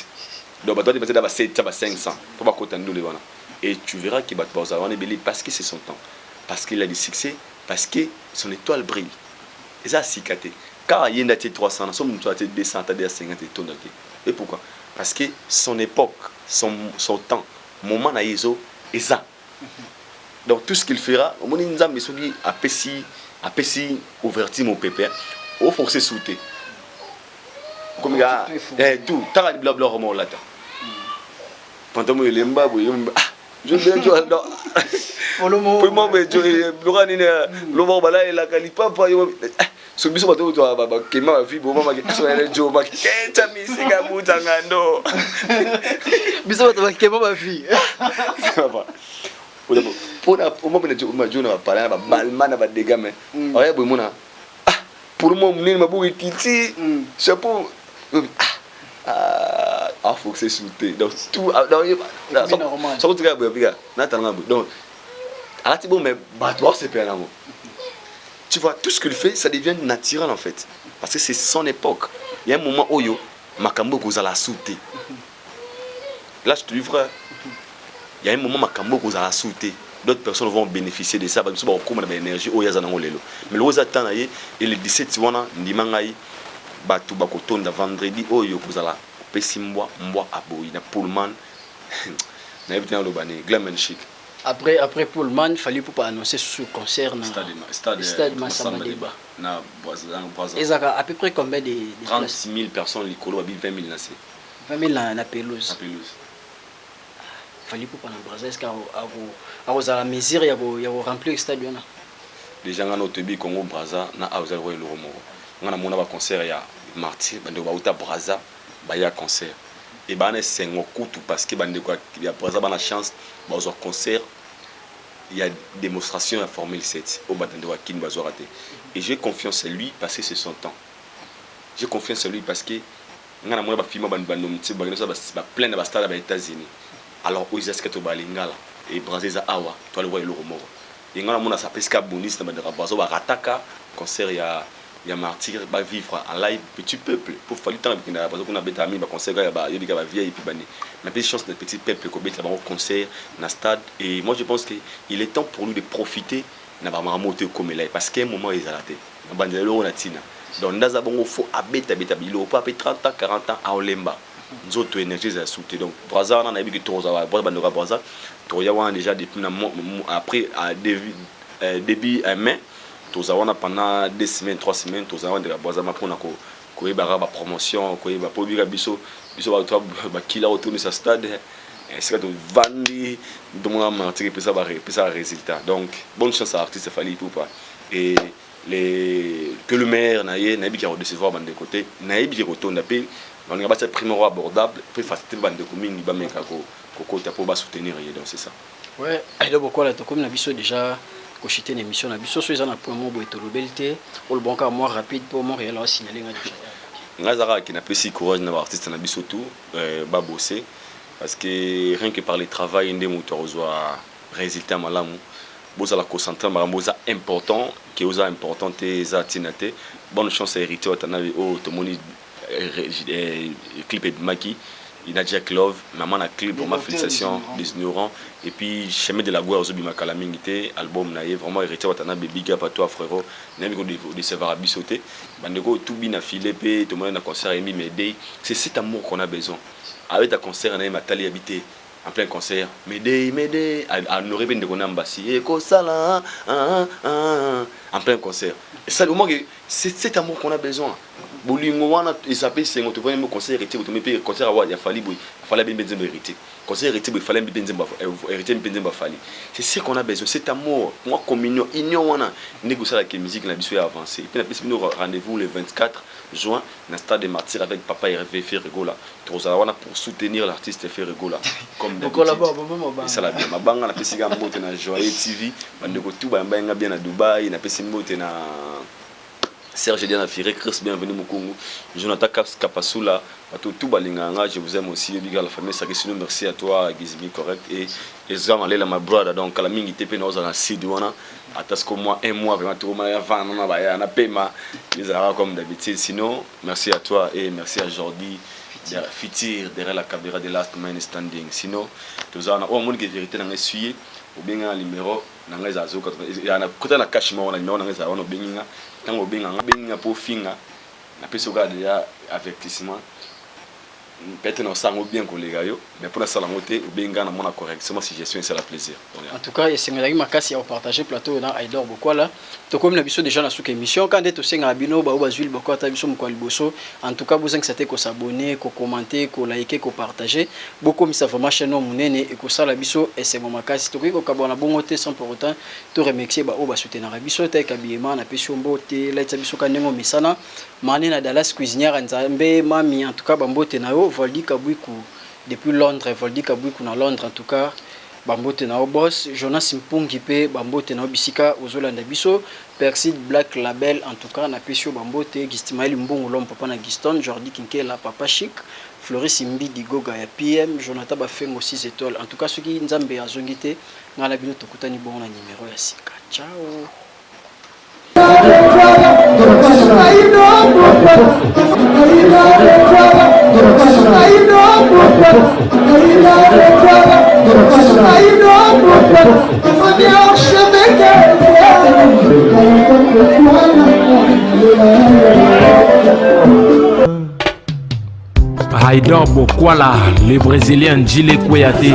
donc bah toi tu vas d'abord 700 500 pour pas compter nous les voilà et tu verras qu'il va te avoir un belé parce que c'est son temps parce qu'il a du succès parce que son étoile brille et ça cicaté Car il y a 300, nous sommes 200, 250 tonnes. Et pourquoi? Parce que son époque, son temps, moment na iso et ça. Donc tout ce qu'il fera, au moment où nous avons apesi ouverture mon pépé, au forcer sauter. Comme il y a tout, tant que blabla remonte là. Pendant que les mbabou, je viens de dire pour le moment, le moment là il a qualifié pas so biso bato to ba kema ba fi bo mama ke so ele jo ba kenta misika mutanga ndo biso bato ba kema ba fi pour au moment de ma jona ba parler ba balmana ba dégâts mais oya bo mona pour moi mnene mabuki kiti chapeau faut que c'est sauté donc tout dans ça tu regardes bien na tanga donc alati bon mais bato c'est pas là. Tu vois, tout ce qu'il fait, ça devient naturel en fait. Parce que c'est son époque. Il y a un moment où Makambo vous a la sauter. Là, je te dis, frère, il y a un moment où Makambo vous a la sauter. D'autres personnes vont bénéficier de ça. Parce que beaucoup de l'énergie, mais le rose attend, et le 17, il y a vendredi, vous a la pessimbois, mbois à boy, na Pullman, na Glam and Chic. Après Pullman, il fallait pas annoncer ce concert dans le stade Massamba Débat. Et ça a à peu près combien de 36 000 personnes, les colos, 20 000 nassés. 20 000 dans la pelouse. Il fallait pas dans Brazza. Est-ce qu'à la mesure, il y a rempli le stade? Les gens ont été Congo Brazza, na Aouzel Roy le Romo. On a mon concert, il y a Martyr, il y a Brazza, il y a concert. Et c'est un coup parce que il y a Brazza la chance dans un concert il y a démonstration à Formule 7 au Batando Kin Bazorate et j'ai confiance en lui parce que c'est son temps. J'ai confiance en lui parce que on a mon film bandom ti bagna ba plein de stade aux États-Unis. Alors aux escato balingala et Brazza awa toi le voyer le romo. Et on a mon sa pesca bonus na bandera Brazza ba rataka concert il y a Martyr va vivre en live petit peuple pour falloir temps parce qu'on a bêta ami va concert il y a vieille et puis bani la petite chance de petit peuple qu'on bêta au concert dans stade et moi je pense que il est temps pour nous de profiter na ba monter comme là parce qu'à un moment ils a raté bandelo on a tina donc ndaza bongo faut abeta beta bilo pas après 30 ans 40 ans à Olemba nous autres énergie à sauter donc Brazza on a vu que trop ça bandera Brazza to ya wan déjà depuis après à début mai tozawana pendant 2 semaines 3 semaines tozawana de la Brazza pour na ko ba promotion ko ba pobira biso ba kila retourner sa stade est-ce que tu vandi demain Martyr ça résultat donc bonne chance à l'artiste Fally Ipupa et que le maire naïbi qui a recevoir bande de côté naïbi qui retourne d'appel on a bâti primero abordable puis faciliter bande de commune ba meka ko pour ba soutenir donc c'est ça ouais et donc quoi là comme na biso déjà cochiter une émission na biso so ezana point mo boeto lobelté au bon cas moi rapide pour Montréal a signaler ngazara qui n'a pas si courage na artiste na biso tout ba bosser parce que rien que par le travail ndé moto reçoit résultat malamu boza la concentrer maramboza important qui osa importante za tinate bonne chance à hériter watanabe o tomoni clip de Maki il a déjà Clove maman a clip pour ma félicitation des ignorants et puis chemin de la gloire aux bima kalamingité album naïe vraiment hérité watanabe big up à toi frérot n'aime que de savoir à bisoter bandeko tout bien affilé pe tout le monde na concert emi Médée c'est cet amour qu'on a besoin avec ta concert naïe matali habité en plein concert Médée à nous répéter de konambasi et kosala en plein concert et ça le moment que c'est cet amour qu'on a besoin bolingo wana isape sengo to vraiment concert hérité to me concert avoir ya Fally boy fallait bien benzen hérité concert hérité boy fallait bien benzen hérité benzen Fally c'est ce qu'on a besoin cet amour moi communion union wana négocier la musique na biso avancer puis na plus nous rendez-vous le 24 juin na stade de Martyr avec papa Hervé Ferregola tozala wana pour soutenir l'artiste Ferregola comme d'habitude et ça la bien mabanga na pesiga mbote na Joye TV bandeko tout ba mbanga bien na Dubaï na pesi mbote na Serge Diana Firé, Chris, bienvenue Mukungu. Jonathan Kapasula, tout balinganga, je vous aime aussi. Biga la famille, Sakisino, merci à toi, Gizmi, correct. Et Zam Alela, ma brother, donc à la mingi TP, nous avons un Sidouana. Atasco moi, un mois, vraiment, tout le monde a paiement. Les arabes comme d'habitude. Sinon, merci à toi et merci à Jordi. Fitir derrière la caméra de Last Man Standing. Sinon, nous avons un monde qui est vérité dans les suyers. Ou bien un numéro, dans les azos. Il y a un côté de la cache, on a un numéro dans les azos. Tango benga pour finga na pesi oka déjà avertissement peut-être na sango bien kolega yo mais pour ça la montée ou bien ngana mona correction suggestion c'est la plaisir. En tout cas, c'est ngaki makasi à partager plateau na Aïdor Bokwala. To comme na biso déjà na sous émission quand est aussi na bino ba bazwil boko ta biso mko liboso. En tout cas, vous incitez ko s'abonner, ko commenter, ko liker, ko partager. Beaucoup mi ça vraiment chaîne monene et ko sala biso et c'est makasi to ko kabona bongote sans pour autant to remercier ba ba soutenir biso ta kabiema na peso mbote la biso kanengo misana. Mané na Dallas cuisinière nzambe mami en tout cas ba mbote na yo Voldi Kabwiku depuis Londres, Voldi Kabwiku na Londres en tout cas. Bambote na boss, Jonas Mpungi pe bambote na bisika ozolanda biso, Persid Black Label en tout cas na pesio bambote, Gistimael Mbongo l'homme papa na Giston, Jordi Kinkela papa chic, Floris Imbi Digoga ya PM, Jonathan Bafengo 6 étoiles. En tout cas ceux qui nzambe azongite ngala bino tokutani bon na numéro ya sika. Ciao. Aïdor Bokwala, le Brésilien Djile Kouyaté.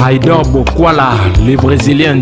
Aïdor Bokwala, le Brésilien